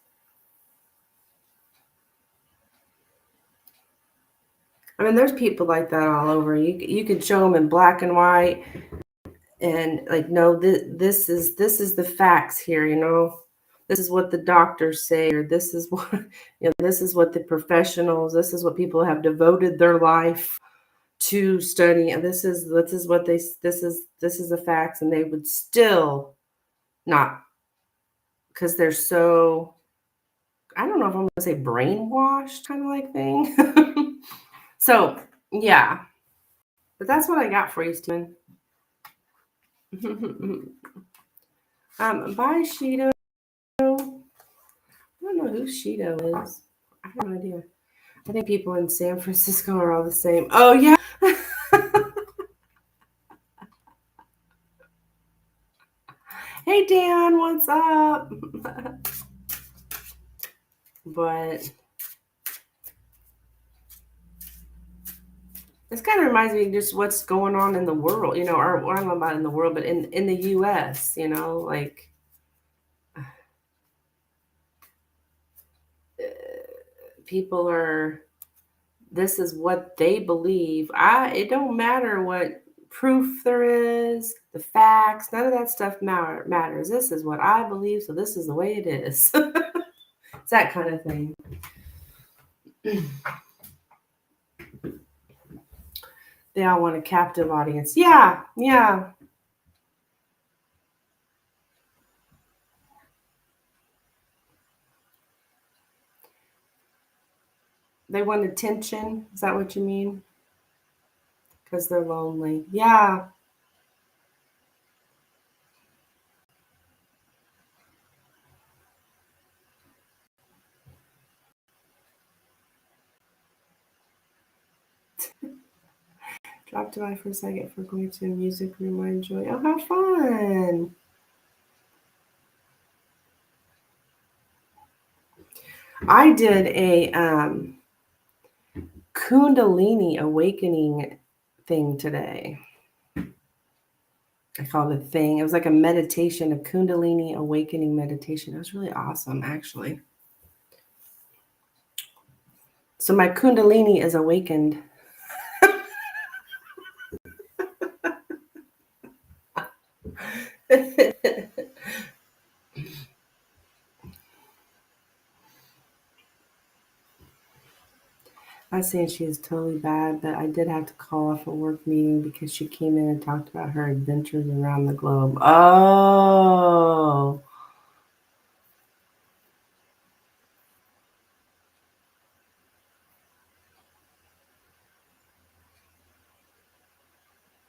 I mean, there's people like that all over. You could show them in black and white, and like, no, this is the facts here. This is what the doctors say, or this is what this is what the professionals. This is what people have devoted their life to study, and this is what they this is the facts, and they would still not, because they're so, I don't know if I'm gonna say brainwashed kind of like thing. So yeah, but that's what I got for you, Stephen. Bye, Shido. I don't know who Shido is. I have no idea. I think people in San Francisco are all the same. Oh yeah. Hey Dan, what's up? But This kind of reminds me of just what's going on in the world, or I don't know about in the world, but in the US, like people are, this is what they believe. It don't matter what proof there is, the facts, none of that stuff matters. This is what I believe, so this is the way it is. It's that kind of thing. They all want a captive audience. Yeah. They want attention. Is that what you mean? Because they're lonely. Yeah. Drop to by for a second for going to a music room I enjoy. Oh, how fun. I did a Kundalini awakening thing today. I called it a thing. It was like a meditation, a Kundalini awakening meditation. It was really awesome, actually. So my Kundalini is awakened. I'm not saying she is totally bad, but I did have to call off a work meeting because she came in and talked about her adventures around the globe. Oh.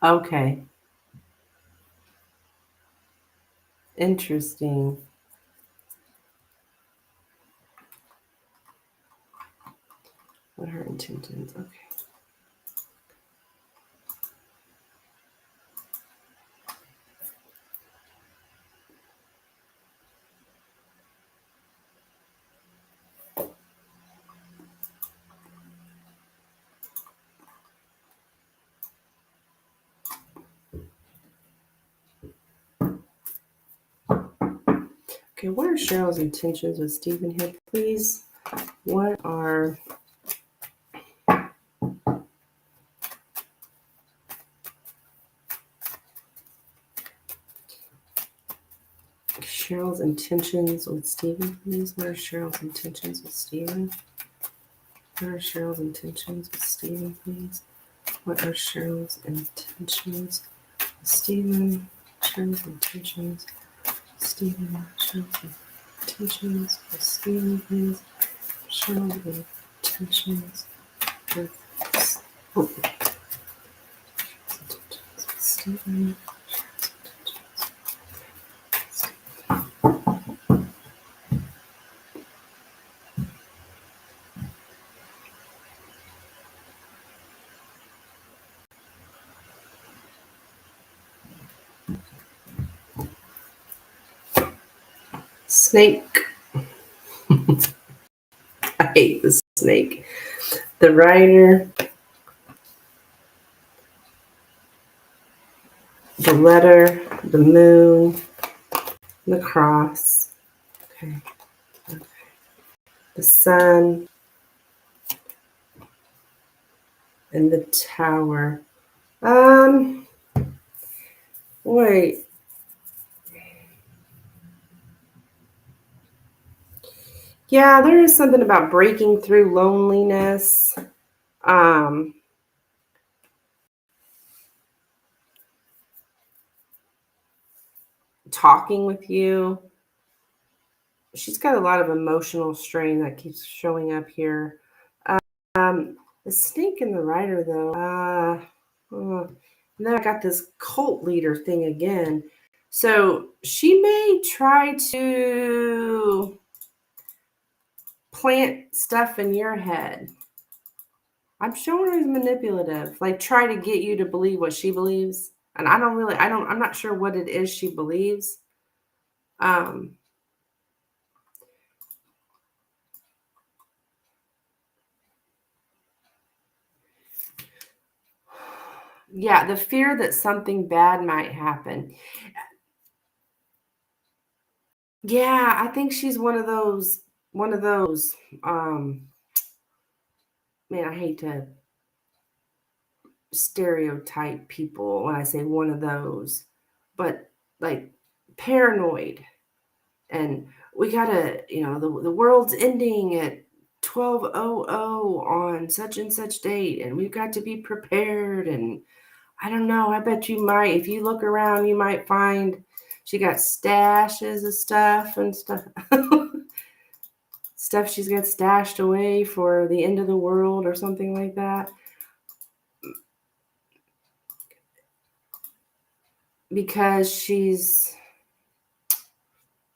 Okay. Interesting. What are her intentions? Okay. Okay, what are Cheryl's intentions with Stephen here, please? What are Cheryl's intentions with Stephen, please? What are Cheryl's intentions with Stephen? What are Cheryl's intentions with Stephen, please? What are Cheryl's intentions with Stephen? Cheryl's intentions with Stephen. Cheryl's intentions with Stephen, please. Cheryl's intentions with Stephen. Snake. I hate the snake. The rider. The letter. The moon. The cross. Okay. The sun. And the tower. Wait. Yeah, there is something about breaking through loneliness. Talking with you. She's got a lot of emotional strain that keeps showing up here. The snake and the rider, though. And then I got this cult leader thing again. So she may try to plant stuff in your head. I'm showing her as manipulative, like try to get you to believe what she believes. And I'm not sure what it is she believes. Yeah, the fear that something bad might happen. Yeah, I think she's one of those, um, man, I hate to stereotype people when I say one of those, but like paranoid and we gotta, the world's ending at 12:00 on such and such date, and we've got to be prepared. And I don't know, I bet you might, if you look around, you might find she got stashes of stuff and stuff, stuff she's got stashed away for the end of the world or something like that. Because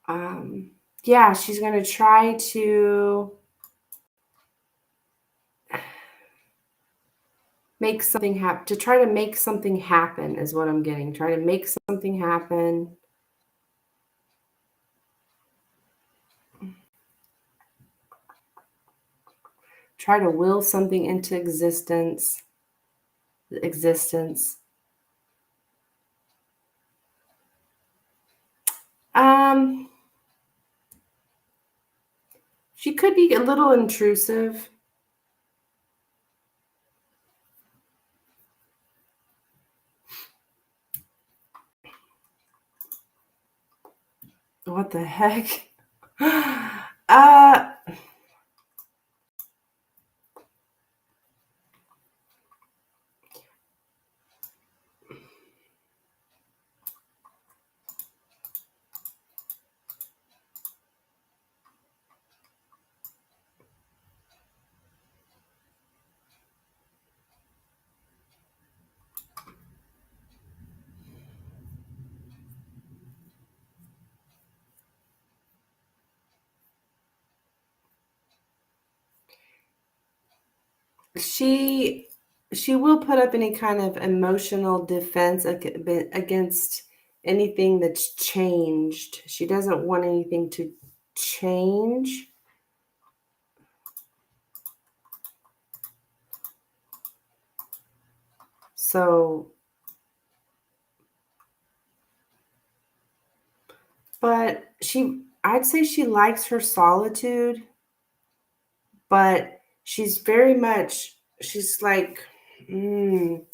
um, yeah, she's gonna try to make something happen. To try to make something happen is what I'm getting. Try to make something happen. Try to will something into existence. Um, she could be a little intrusive. What the heck? uh she she will put up any kind of emotional defense against anything that's changed. She doesn't want anything to change. So, but I'd say she likes her solitude, but she's like, mm,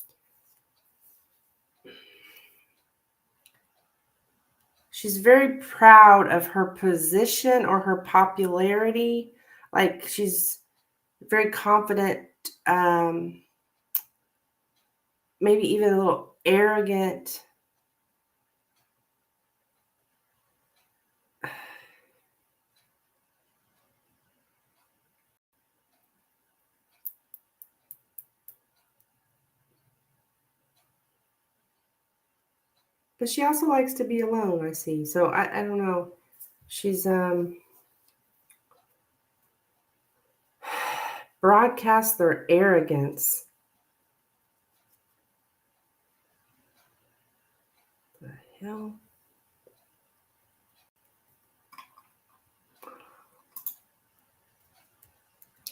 she's very proud of her position or her popularity. Like she's very confident, um, maybe even a little arrogant. But she also likes to be alone, I see. So I don't know. She's broadcast their arrogance. The hell?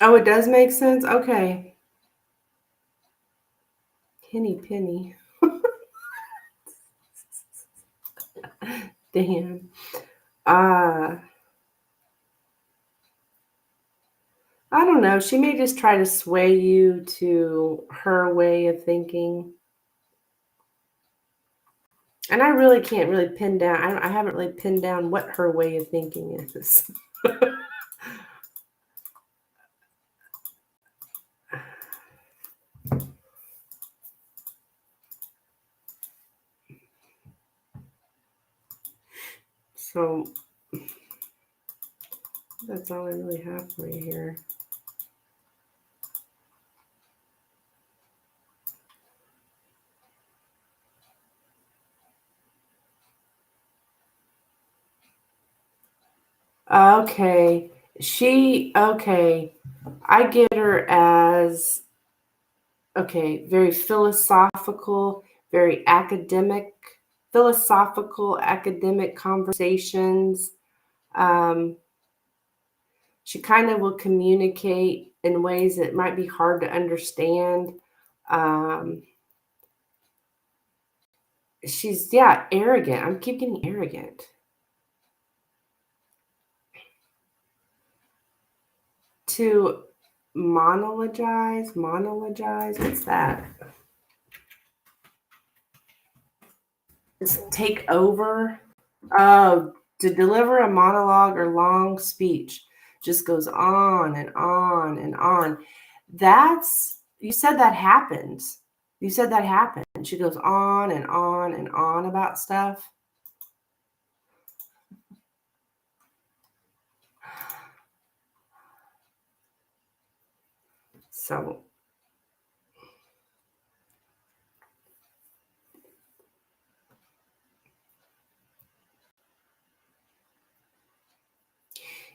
Oh, it does make sense? Okay. Henny penny. Damn. Uh I don't know. She may just try to sway you to her way of thinking. And I really can't really pin down. I haven't really pinned down what her way of thinking is. So that's all I really have for you here. Okay. Okay. I get her as, okay, very philosophical, very philosophical, academic conversations. Um, she kind of will communicate in ways that might be hard to understand. Um, She's, yeah, arrogant. I keep getting arrogant. To monologize. What's that? Just take over. Oh, to deliver a monologue or long speech. Just goes on and on and on. You said that happened. You said that happened. She goes on and on and on about stuff. So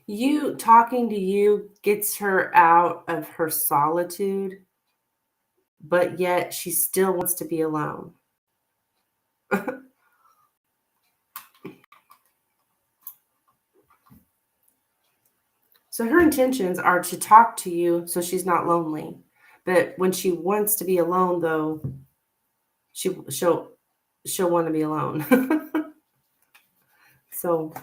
you talking to you gets her out of her solitude, but yet she still wants to be alone. So her intentions are to talk to you so she's not lonely. But when she wants to be alone, though, she'll want to be alone. So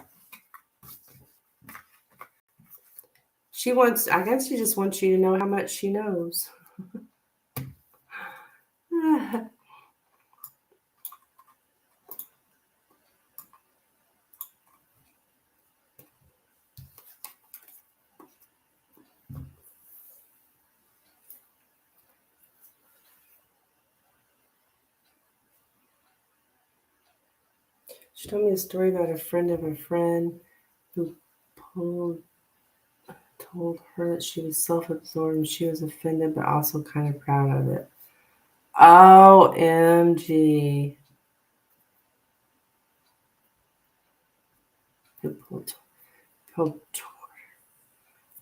I guess she just wants you to know how much she knows. She told me a story about a friend of a friend who told her that she was self-absorbed and she was offended but also kind of proud of it. OMG.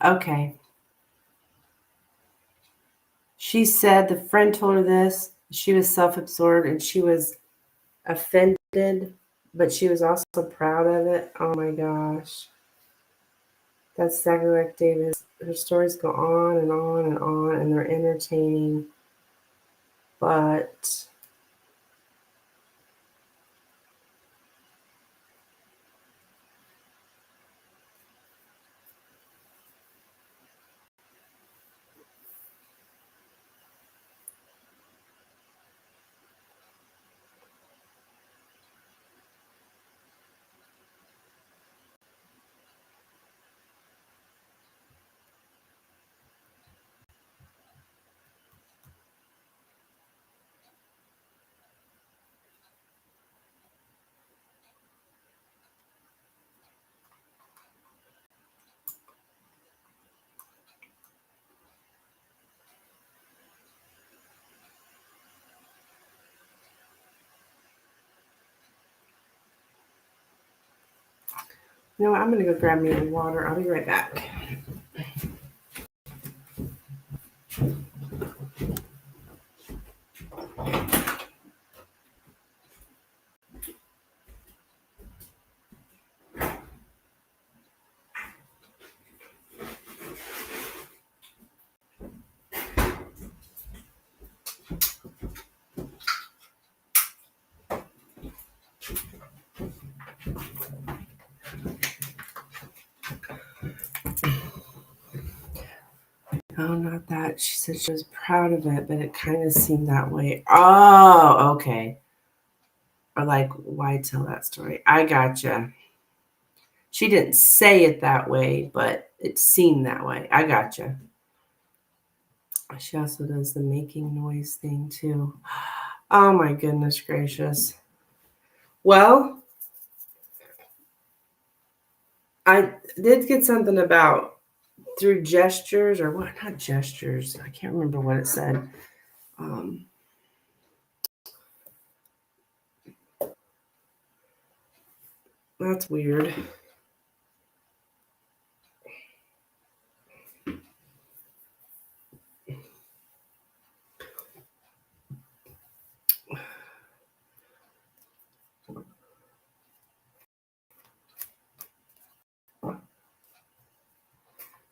Okay. She said the friend told her this. She was self-absorbed and she was offended, but she was also proud of it. Oh my gosh. That's exactly like Davis. Her stories go on and on and on, and they're entertaining. But you know what? I'm going to go grab me a water. I'll be right back. Oh, not that. She said she was proud of it, but it kind of seemed that way. Oh, okay. Or like, why tell that story? I gotcha. She didn't say it that way, but it seemed that way. I gotcha. She also does the making noise thing too. Oh my goodness gracious. Well, I did get something about through gestures or what? Not gestures. I can't remember what it said. That's weird.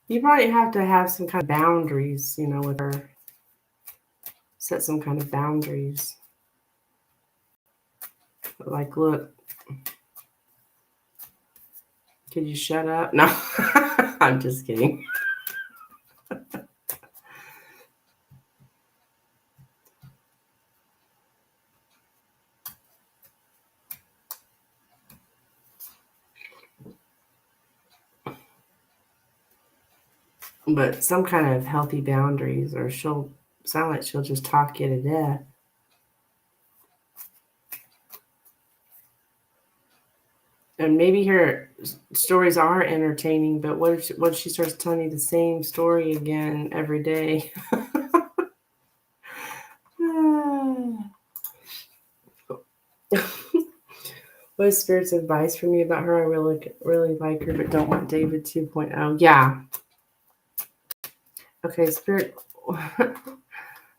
You probably have to have some kind of boundaries, with her. Set some kind of boundaries. Like, look, could you shut up? No, I'm just kidding. But some kind of healthy boundaries, or she'll sound like she'll just talk you to death. And maybe her stories are entertaining, but what if she starts telling you the same story again every day? What is Spirit's advice for me about her? I really like her, but don't want David 2.0. Yeah. Okay, Spirit.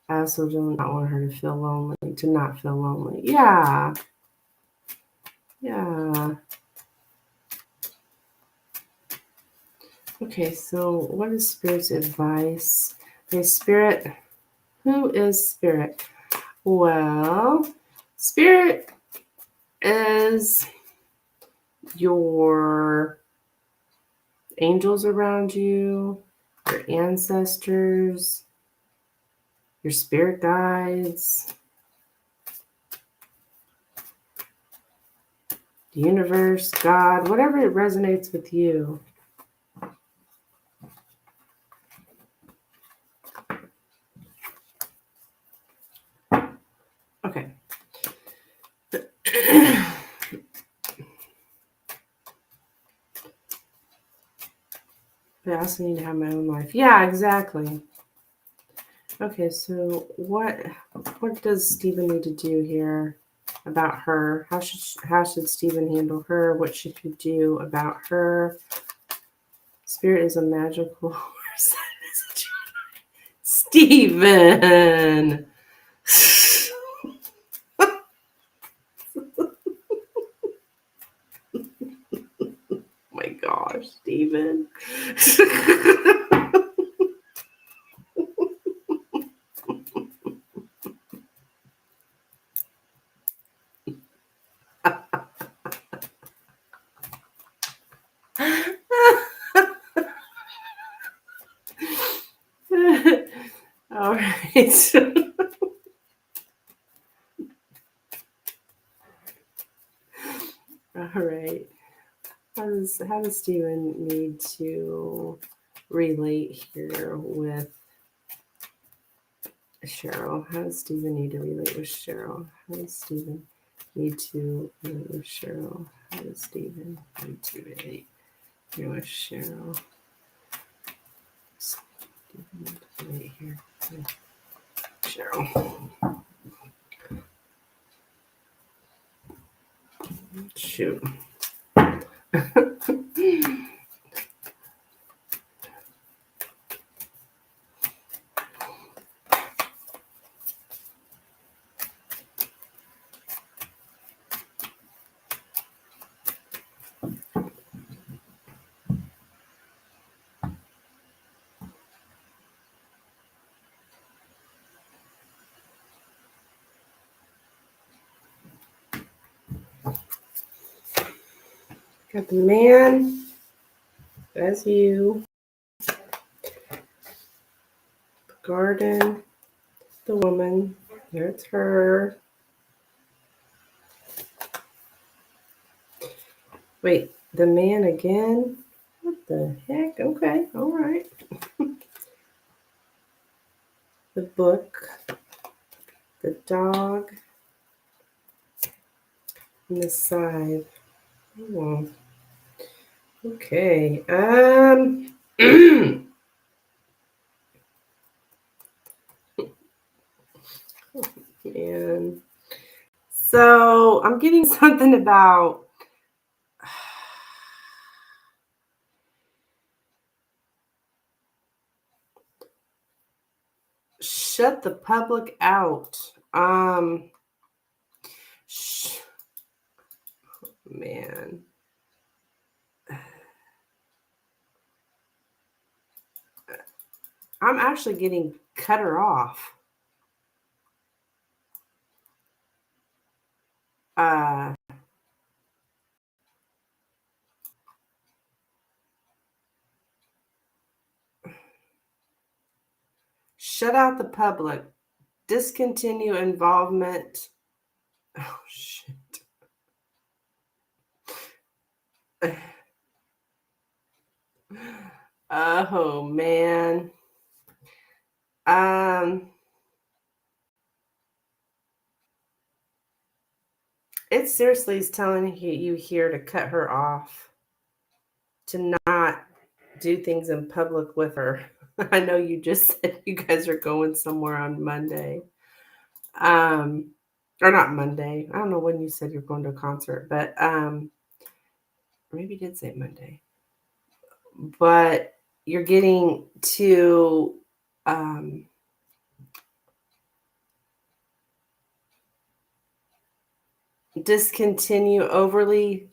I also do not want her to feel lonely, to not feel lonely. Yeah. Yeah. Okay, so what is Spirit's advice? Okay, Spirit. Who is Spirit? Well, Spirit is your angels around you, your ancestors, your spirit guides, the universe, God, whatever it resonates with you. Okay. But I also need to have my own life. Yeah, exactly. Okay, so what does Stephen need to do here about her? How should Stephen handle her? What should he do about her? Spirit is a magical horse. Stephen. My gosh, Stephen. All right. All right. How does Stephen need to relate here with Cheryl? How does Stephen need to relate with Cheryl? How does Stephen need to relate with Cheryl? How does Stephen need to relate here with Cheryl? Stephen need to relate here with Cheryl. Shoot. Got the man. That's you. The garden. The woman. There's her. Wait, the man again? What the heck? Okay, all right. The book. The dog. And the scythe. Oh, okay. Man. So I'm getting something about shut the public out. Man. I'm actually getting cut her off. Uh, shut out the public. Discontinue involvement. Oh, shit. Oh, man. It seriously is telling you here to cut her off, to not do things in public with her. I know you just said you guys are going somewhere on Monday. Or not Monday. I don't know when you said you're going to a concert, but maybe you did say Monday. But you're getting to discontinue overly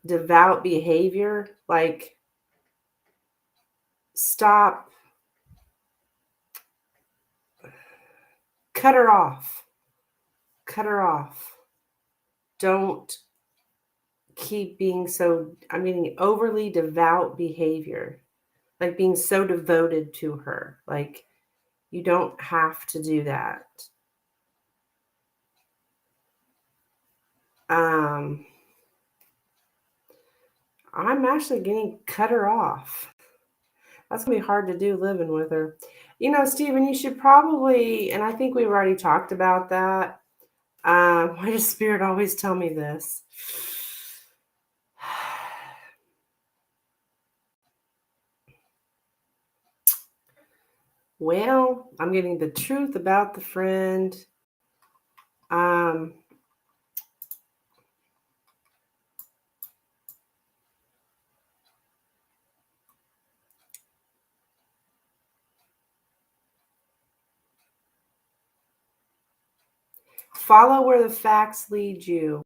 devout behavior. Like, stop. Cut her off. Cut her off. Don't keep being so, overly devout behavior. Like being so devoted to her. Like, you don't have to do that. I'm actually getting cut her off. That's going to be hard to do living with her. You know, Stephen, you should probably, and I think we've already talked about that. Why does Spirit always tell me this? Well, I'm getting the truth about the friend. Follow where the facts lead you.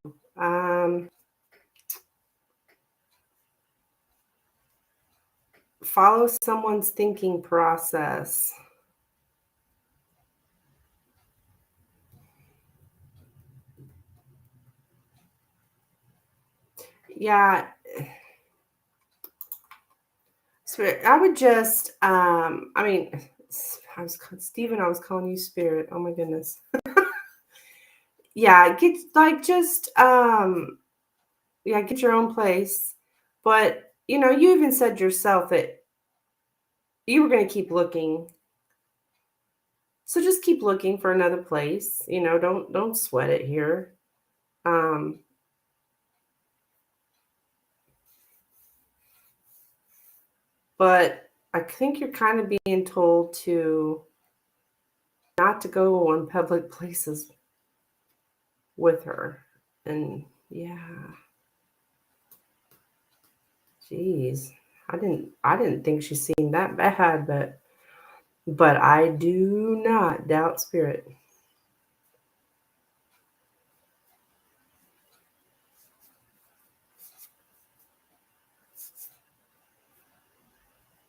Follow someone's thinking process. Yeah. Spirit, I would just, Stephen, I was calling you Spirit. Oh my goodness. Yeah, get get your own place. But, you even said yourself that you were going to keep looking. So just keep looking for another place. Don't sweat it here. But I think you're kind of being told to not to go on public places with her. And yeah. Jeez. I didn't think she seemed that bad, but I do not doubt Spirit.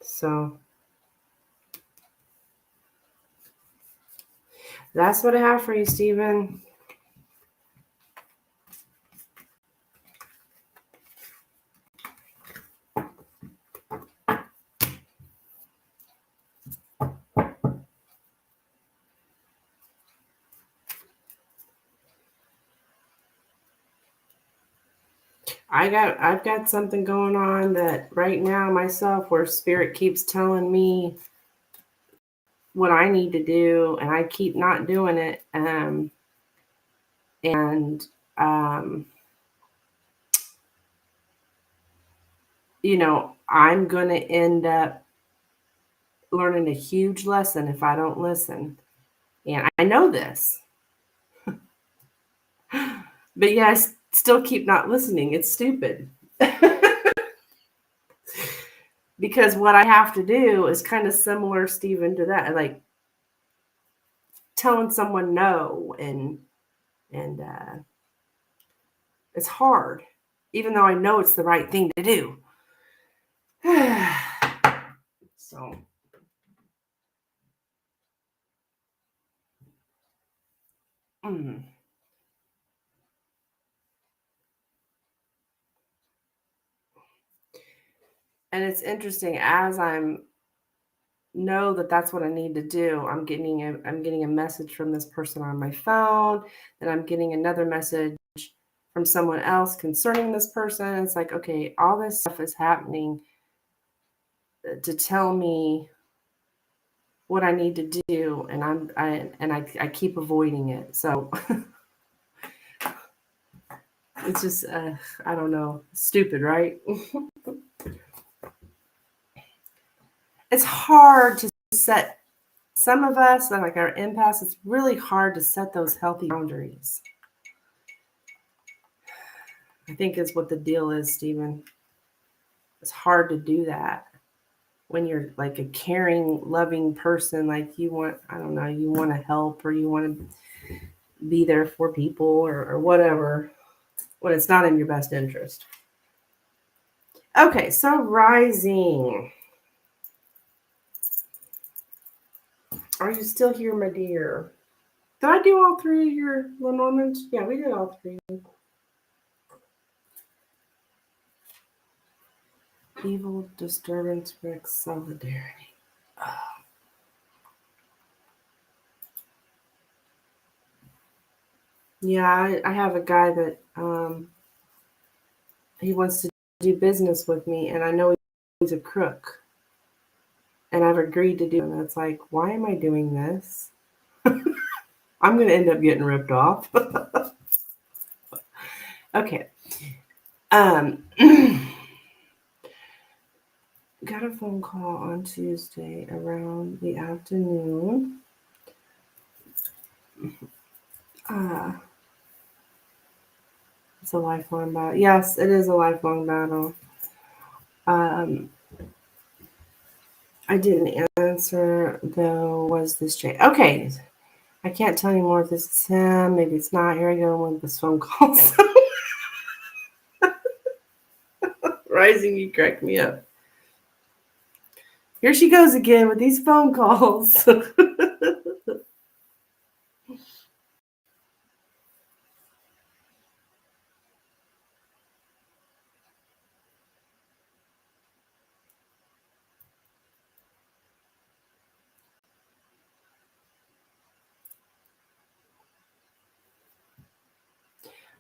So that's what I have for you, Stephen. I've got something going on that right now myself where Spirit keeps telling me what I need to do and I keep not doing it. I'm going to end up learning a huge lesson if I don't listen. And I know this. But yeah, I still keep not listening. It's stupid. Because what I have to do is kind of similar, Stephen, to that. Like telling someone no and it's hard, even though I know it's the right thing to do. So And it's interesting as I'm know that that's what I need to do. I'm getting a message from this person on my phone, then I'm getting another message from someone else concerning this person. It's like, okay, all this stuff is happening to tell me what I need to do, and I keep avoiding it. So it's just I don't know, stupid, right? It's hard to set, some of us, like our empaths, it's really hard to set those healthy boundaries. I think is what the deal is, Stephen. It's hard to do that when you're like a caring, loving person. Like you want, I don't know, you want to help or you want to be there for people or whatever, when it's not in your best interest. Okay, so rising. Are you still here, my dear? Did I do all three of your Lenormand? Yeah, we did all three. Evil, disturbance, brick, solidarity. Yeah, I have a guy that he wants to do business with me, and I know he's a crook, and I've agreed to do it. And it's like, why am I doing this? I'm going to end up getting ripped off. Okay. Got a phone call on Tuesday around the afternoon. It's a lifelong battle. Yes, it is a lifelong battle. I didn't answer, though. Was this Jay? Okay. I can't tell you more if this is him. Maybe it's not. Here I go with this phone call. Rising, you crack me up. Here she goes again with these phone calls.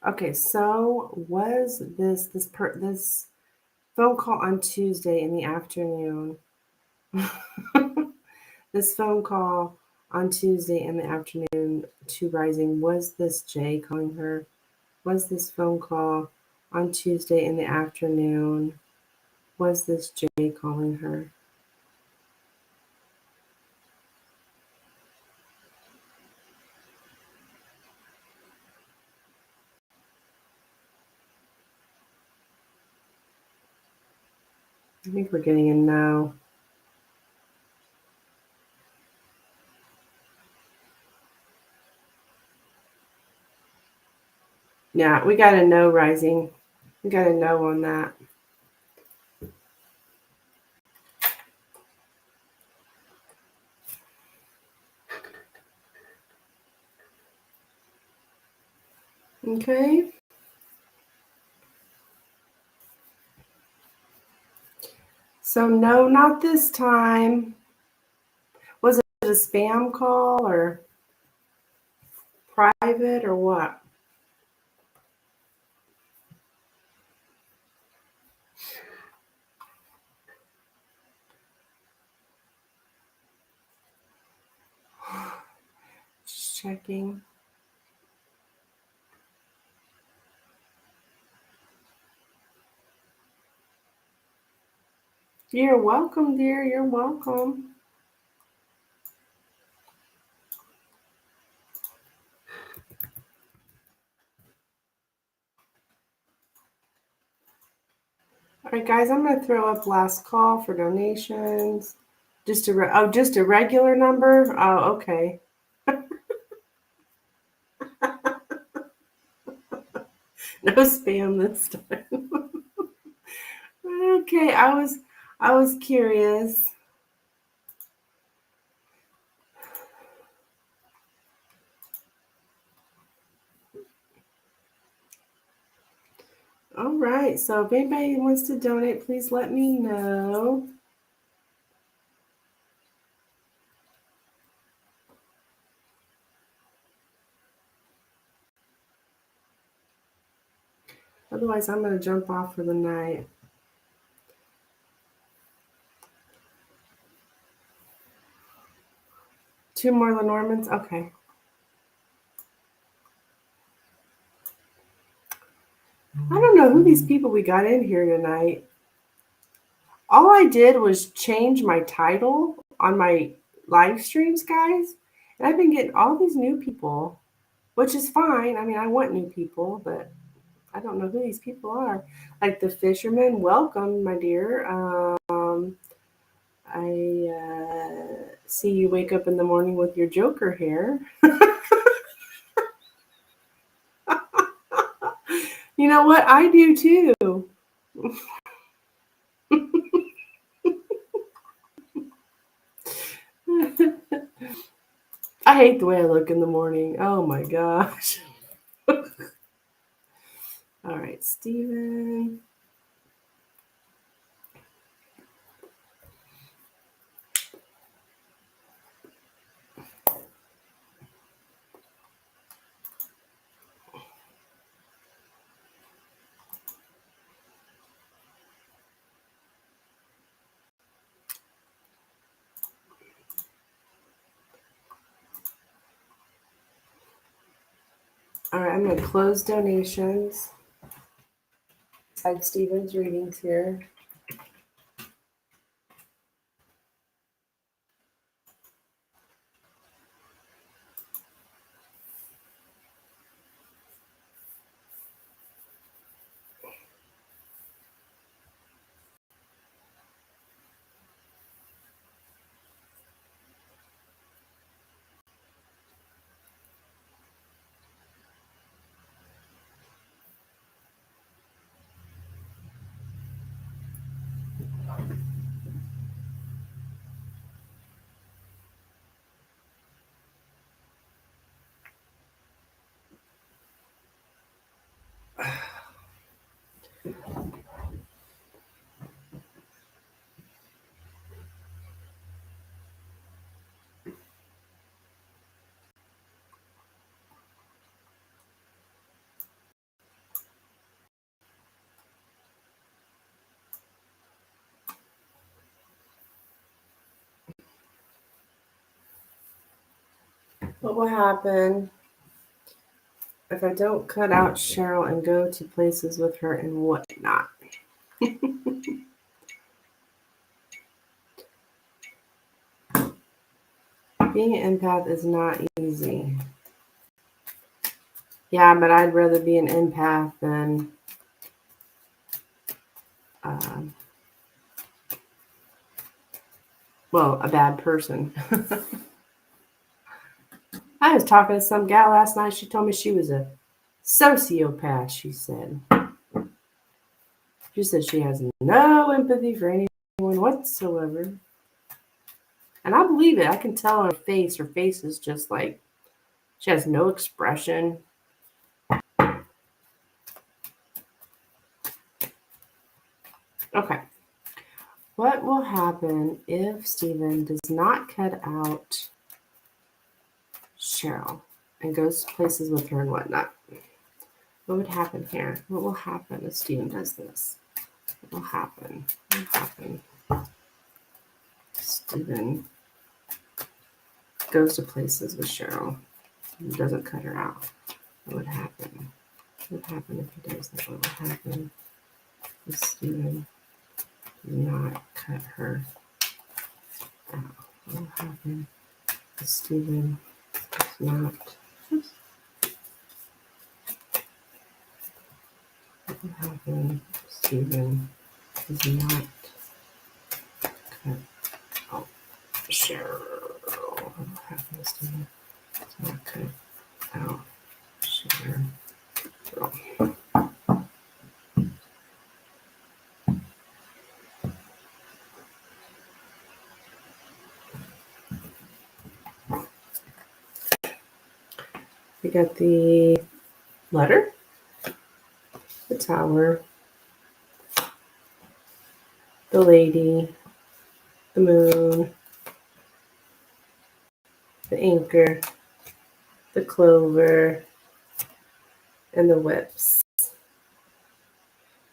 Okay, so was this phone call on Tuesday in the afternoon? This phone call on Tuesday in the afternoon to Rising, was this Jay calling her? Was this phone call on Tuesday in the afternoon? Was this Jay calling her? I think we're getting a no. Yeah, we got a no, Rising. We got a no on that. Okay. So no, not this time. Was it a spam call or private or what? Just checking. You're welcome, dear. You're welcome. All right, guys, I'm going to throw up last call for donations. Just a regular number? Oh, okay. No spam this time. Okay, I was curious. All right, So if anybody wants to donate, please let me know. Otherwise, I'm going to jump off for the night. Two more Lenormands? Okay. I don't know who these people we got in here tonight. All I did was change my title on my live streams, guys. And I've been getting all these new people, which is fine. I mean, I want new people, but I don't know who these people are. Like the fisherman, welcome, my dear. I see you wake up in the morning with your Joker hair. You know what? I do too. I hate the way I look in the morning. Oh my gosh. All right, Steven. All right, I'm going to close donations. Side Steven's readings here. What will happen if I don't cut out Cheryl and go to places with her and whatnot? Being an empath is not easy. Yeah, but I'd rather be an empath than a bad person. I was talking to some gal last night. She told me she was a sociopath, she said. She said she has no empathy for anyone whatsoever. And I believe it. I can tell on her face. Her face is just like, she has no expression. Okay. What will happen if Steven does not cut out Cheryl and goes to places with her and whatnot? What would happen here? What will happen if Steven does this? What will happen? What will happen? Steven goes to places with Cheryl and doesn't cut her out. What would happen? What would happen if he does that? What would happen if Steven does not cut her out? What will happen if Steven does not? What will happen if Steven does not cut out Cheryl? What will happen if Steven does not cut out Cheryl? We got the letter, the tower, the lady, the moon, the anchor, the clover, and the whips.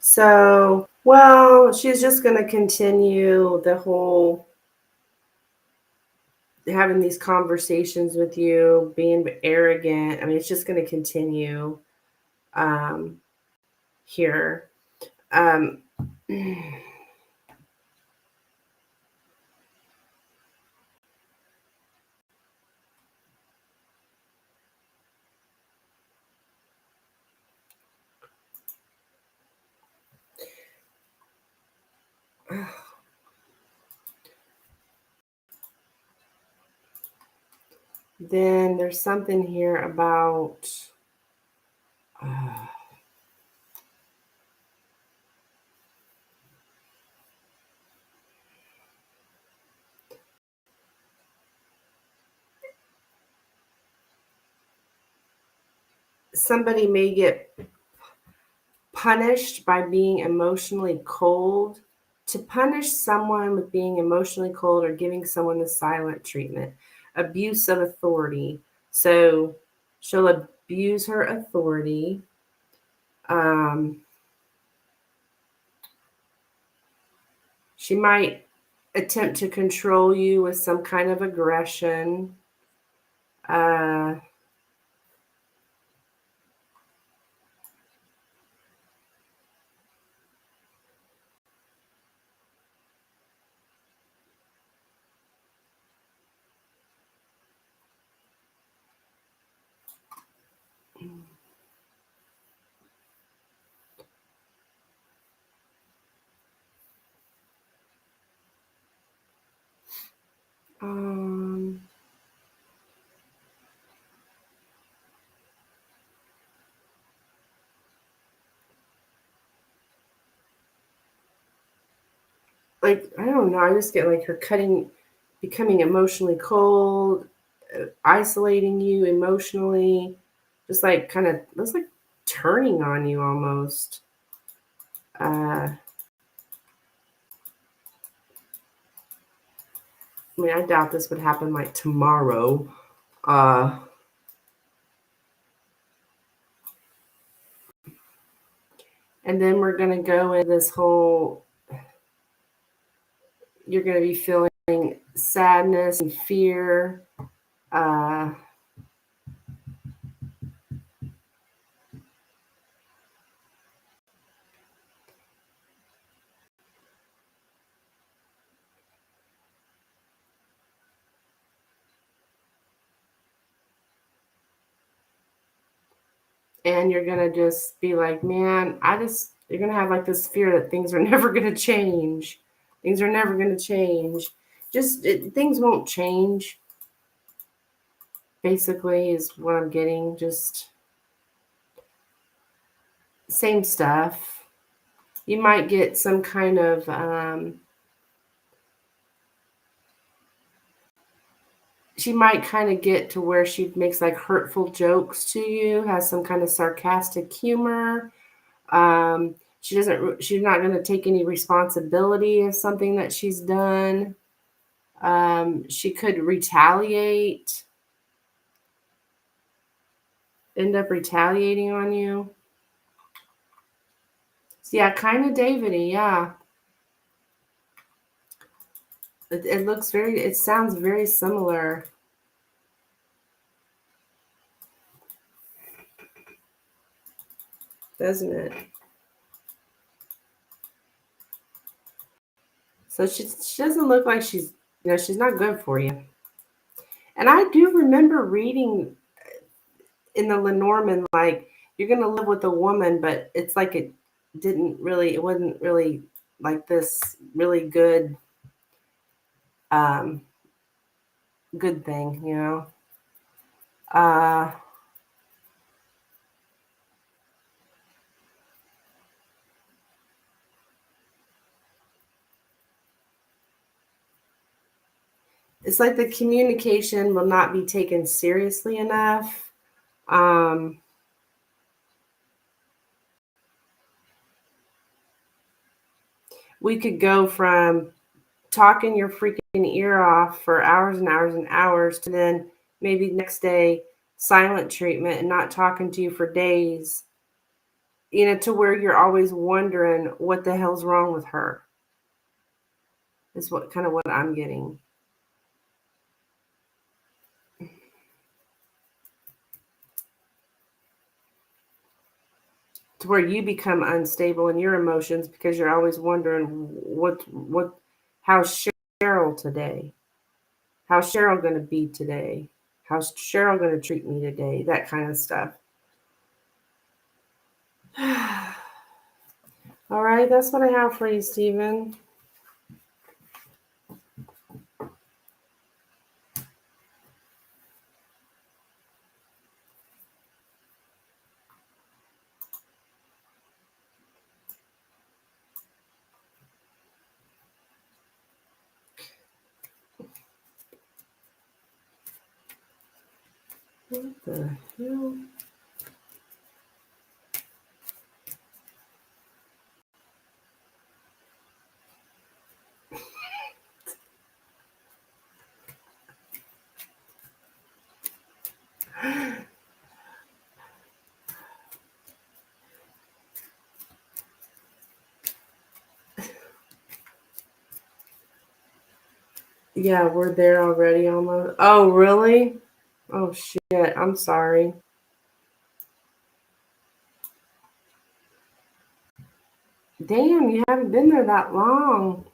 So, well, she's just going to continue the whole having these conversations with you, being arrogant. I mean, it's just going to continue here. Then there's something here about somebody may get punished by being emotionally cold. To punish someone with being emotionally cold or giving someone the silent treatment, abuse of authority. So she'll abuse her authority. She might attempt to control you with some kind of aggression. Like, I don't know, I just get like her becoming emotionally cold, isolating you emotionally, just like kind of looks like turning on you almost. I mean, I doubt this would happen like tomorrow. And then we're going to go in this whole, you're going to be feeling sadness and fear. And you're going to just be like, man, you're going to have like this fear that things are never going to change. Things are never going to change. Things won't change, basically, is what I'm getting. Just same stuff. You might get some kind of, she might kind of get to where she makes like hurtful jokes to you, has some kind of sarcastic humor. She's not going to take any responsibility of something that she's done. She could retaliate, end up retaliating on you. So yeah, kind of David-y, yeah. It sounds very similar. Doesn't it? So she doesn't look like she's not good for you. And I do remember reading in the Lenormand, like, you're going to live with a woman, but it's like it wasn't really like this really good, good thing, It's like the communication will not be taken seriously enough. we could go from talking your freaking ear off for hours and hours and hours to then maybe next day silent treatment and not talking to you for days, to where you're always wondering what the hell's wrong with her, is what I'm getting. To where you become unstable in your emotions because you're always wondering how's Cheryl today? How's Cheryl going to be today? How's Cheryl going to treat me today? That kind of stuff. All right, that's what I have for you, Stephen. What the hell? Yeah, we're there already almost. Oh, really? Oh, shit. I'm sorry. Damn, you haven't been there that long.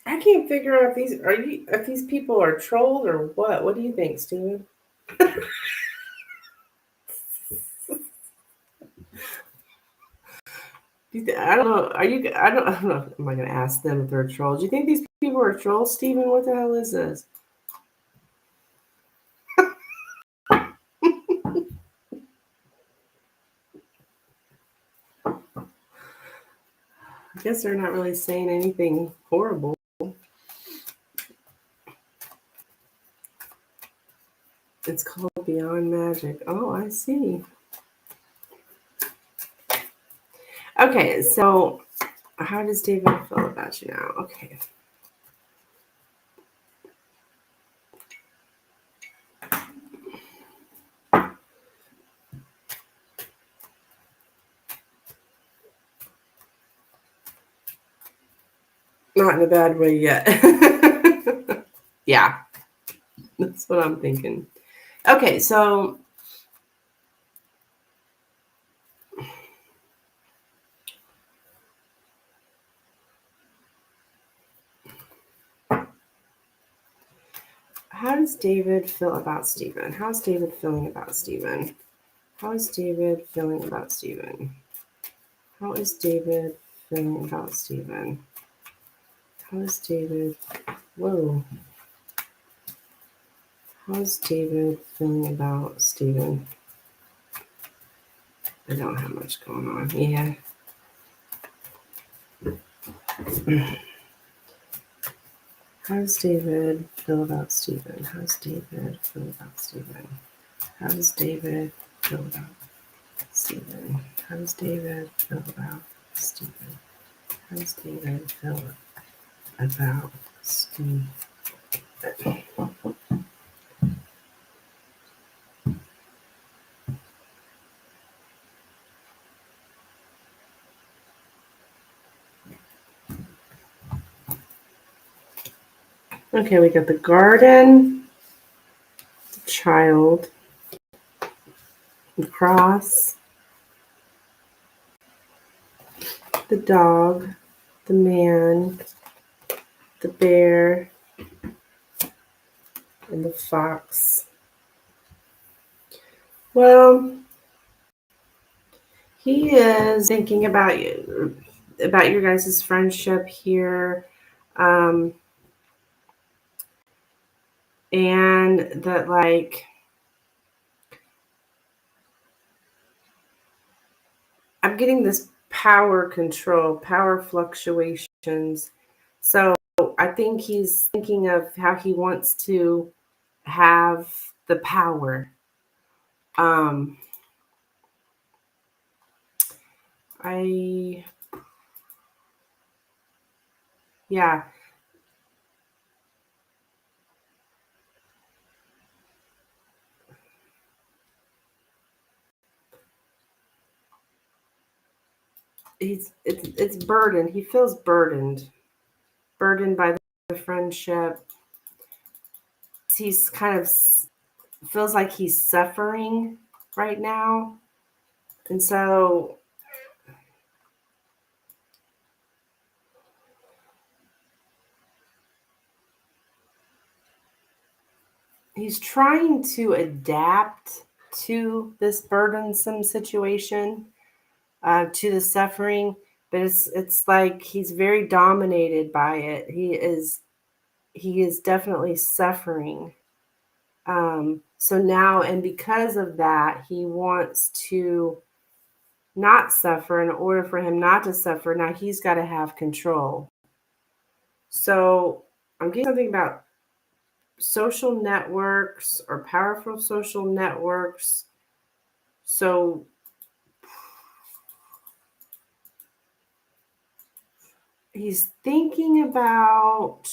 I can't figure out if these people are trolls or what. What do you think, Steven? I don't know. I don't know. Am I going to ask them if they're trolls? Do you think these people are trolls, Steven? What the hell is this? I guess they're not really saying anything horrible. It's called Beyond Magic. Oh, I see. Okay, so how does David feel about you now? Okay. Not in a bad way yet. Yeah, that's what I'm thinking. Okay, so how does David feel about Stephen? How's David feeling about Stephen? How is David feeling about Stephen? How is David feeling about Stephen? How is David? Whoa. How's David feeling about Stephen? I don't have much going on. Yeah. How's David feel about Stephen? How's David feel about Stephen? How does David feel about Stephen? How does David feel about Stephen? How does David feel about Stephen? Okay, we got the garden, the child, the cross, the dog, the man, the bear, and the fox. Well, he is thinking about you, about your guys' friendship here, and that, like, I'm getting this power control, power fluctuations. So I think he's thinking of how he wants to have the power. Um, I, yeah, it's burdened. He feels burdened by the friendship. He's kind of feels like he's suffering right now. And so he's trying to adapt to this burdensome situation, to the suffering, but it's like he's very dominated by it. He is definitely suffering. So now, and because of that, he wants to not suffer. In order for him not to suffer, now he's got to have control. So I'm getting something about social networks or powerful social networks. So he's thinking about,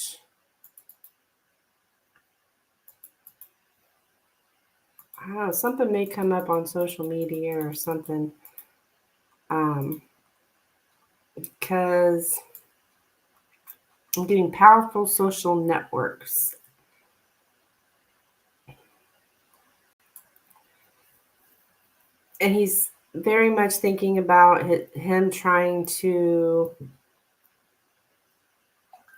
I don't know, something may come up on social media or something. Because I'm getting powerful social networks. And he's very much thinking about him trying to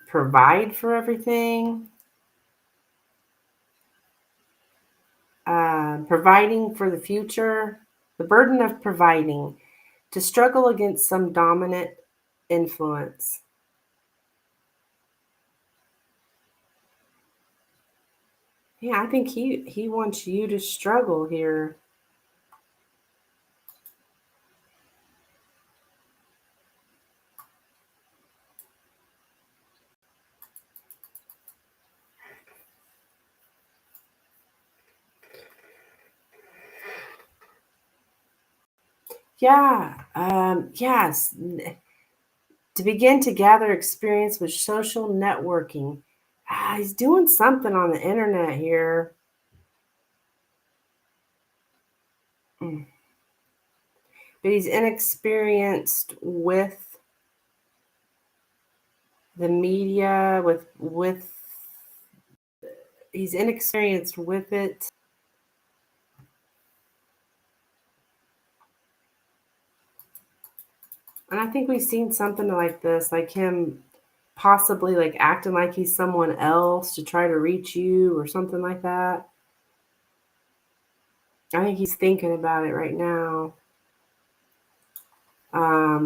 provide for everything, providing for the future, the burden of providing, to struggle against some dominant influence. Yeah, I think he wants you to struggle here. Yeah, yes. To begin to gather experience with social networking. He's doing something on the internet here. Mm. But he's inexperienced with the media, with he's inexperienced with it. And I think we've seen something like this, like him possibly like acting like he's someone else to try to reach you or something like that. I think he's thinking about it right now,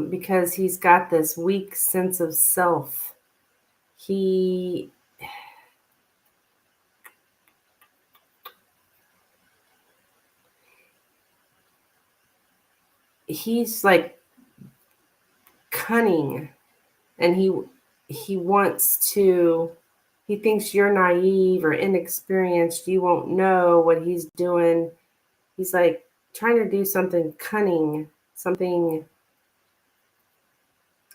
because he's got this weak sense of self. He he's like cunning, and he wants to, he thinks you're naive or inexperienced, you won't know what he's doing. He's like trying to do something cunning, something.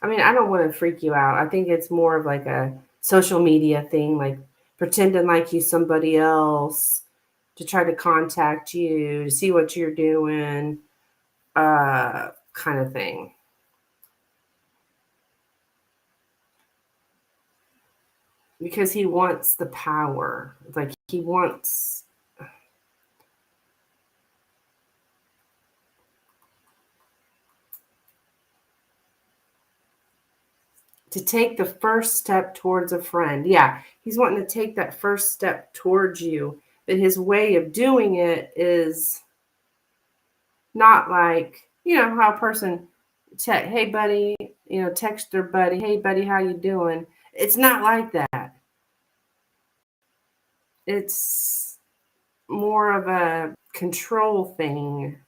I mean, I don't want to freak you out. I think it's more of like a social media thing, like pretending like he's somebody else to try to contact you to see what you're doing, kind of thing. Because he wants the power. Like he wants to take the first step towards a friend. Yeah, he's wanting to take that first step towards you. But his way of doing it is not like, how a person hey buddy, text their buddy, hey buddy, how you doing? It's not like that. It's more of a control thing.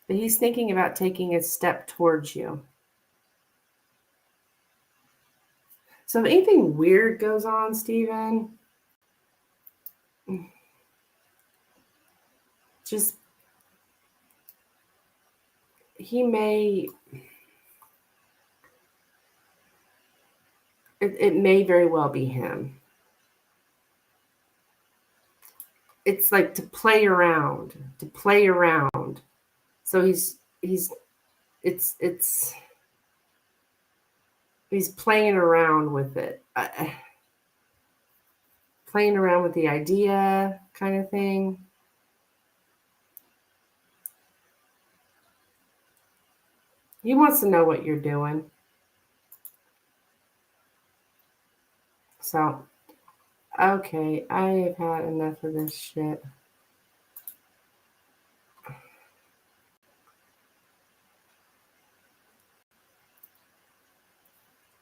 But he's thinking about taking a step towards you. So if anything weird goes on, Stephen, just he may, it may very well be him. It's like to play around. So he's playing around with it. Playing around with the idea kind of thing. He wants to know what you're doing. So, okay, I have had enough of this shit.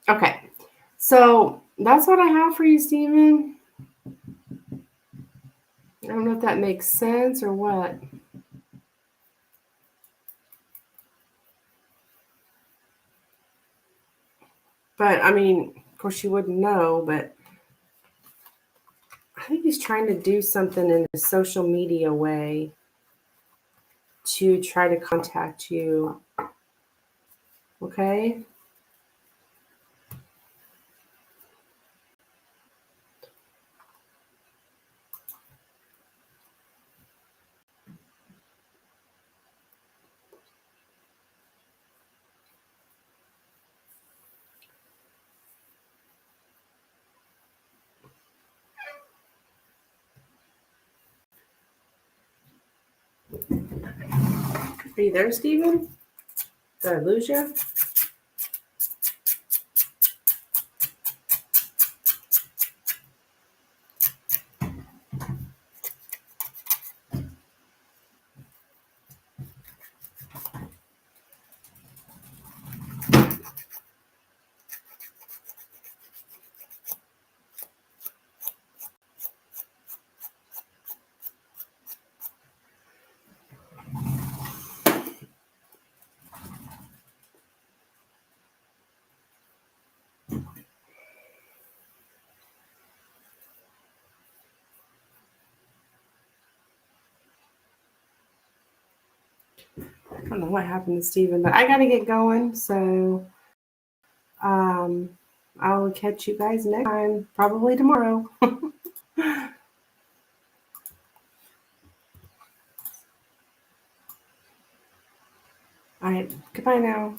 Okay, so that's what I have for you, Stephen. I don't know if that makes sense or what. But, I mean, of course you wouldn't know, but I think he's trying to do something in a social media way to try to contact you. Okay? Are you there, Stephen? Did I lose you? I don't know what happened to Stephen, but I got to get going. So I'll catch you guys next time, probably tomorrow. All right. Goodbye now.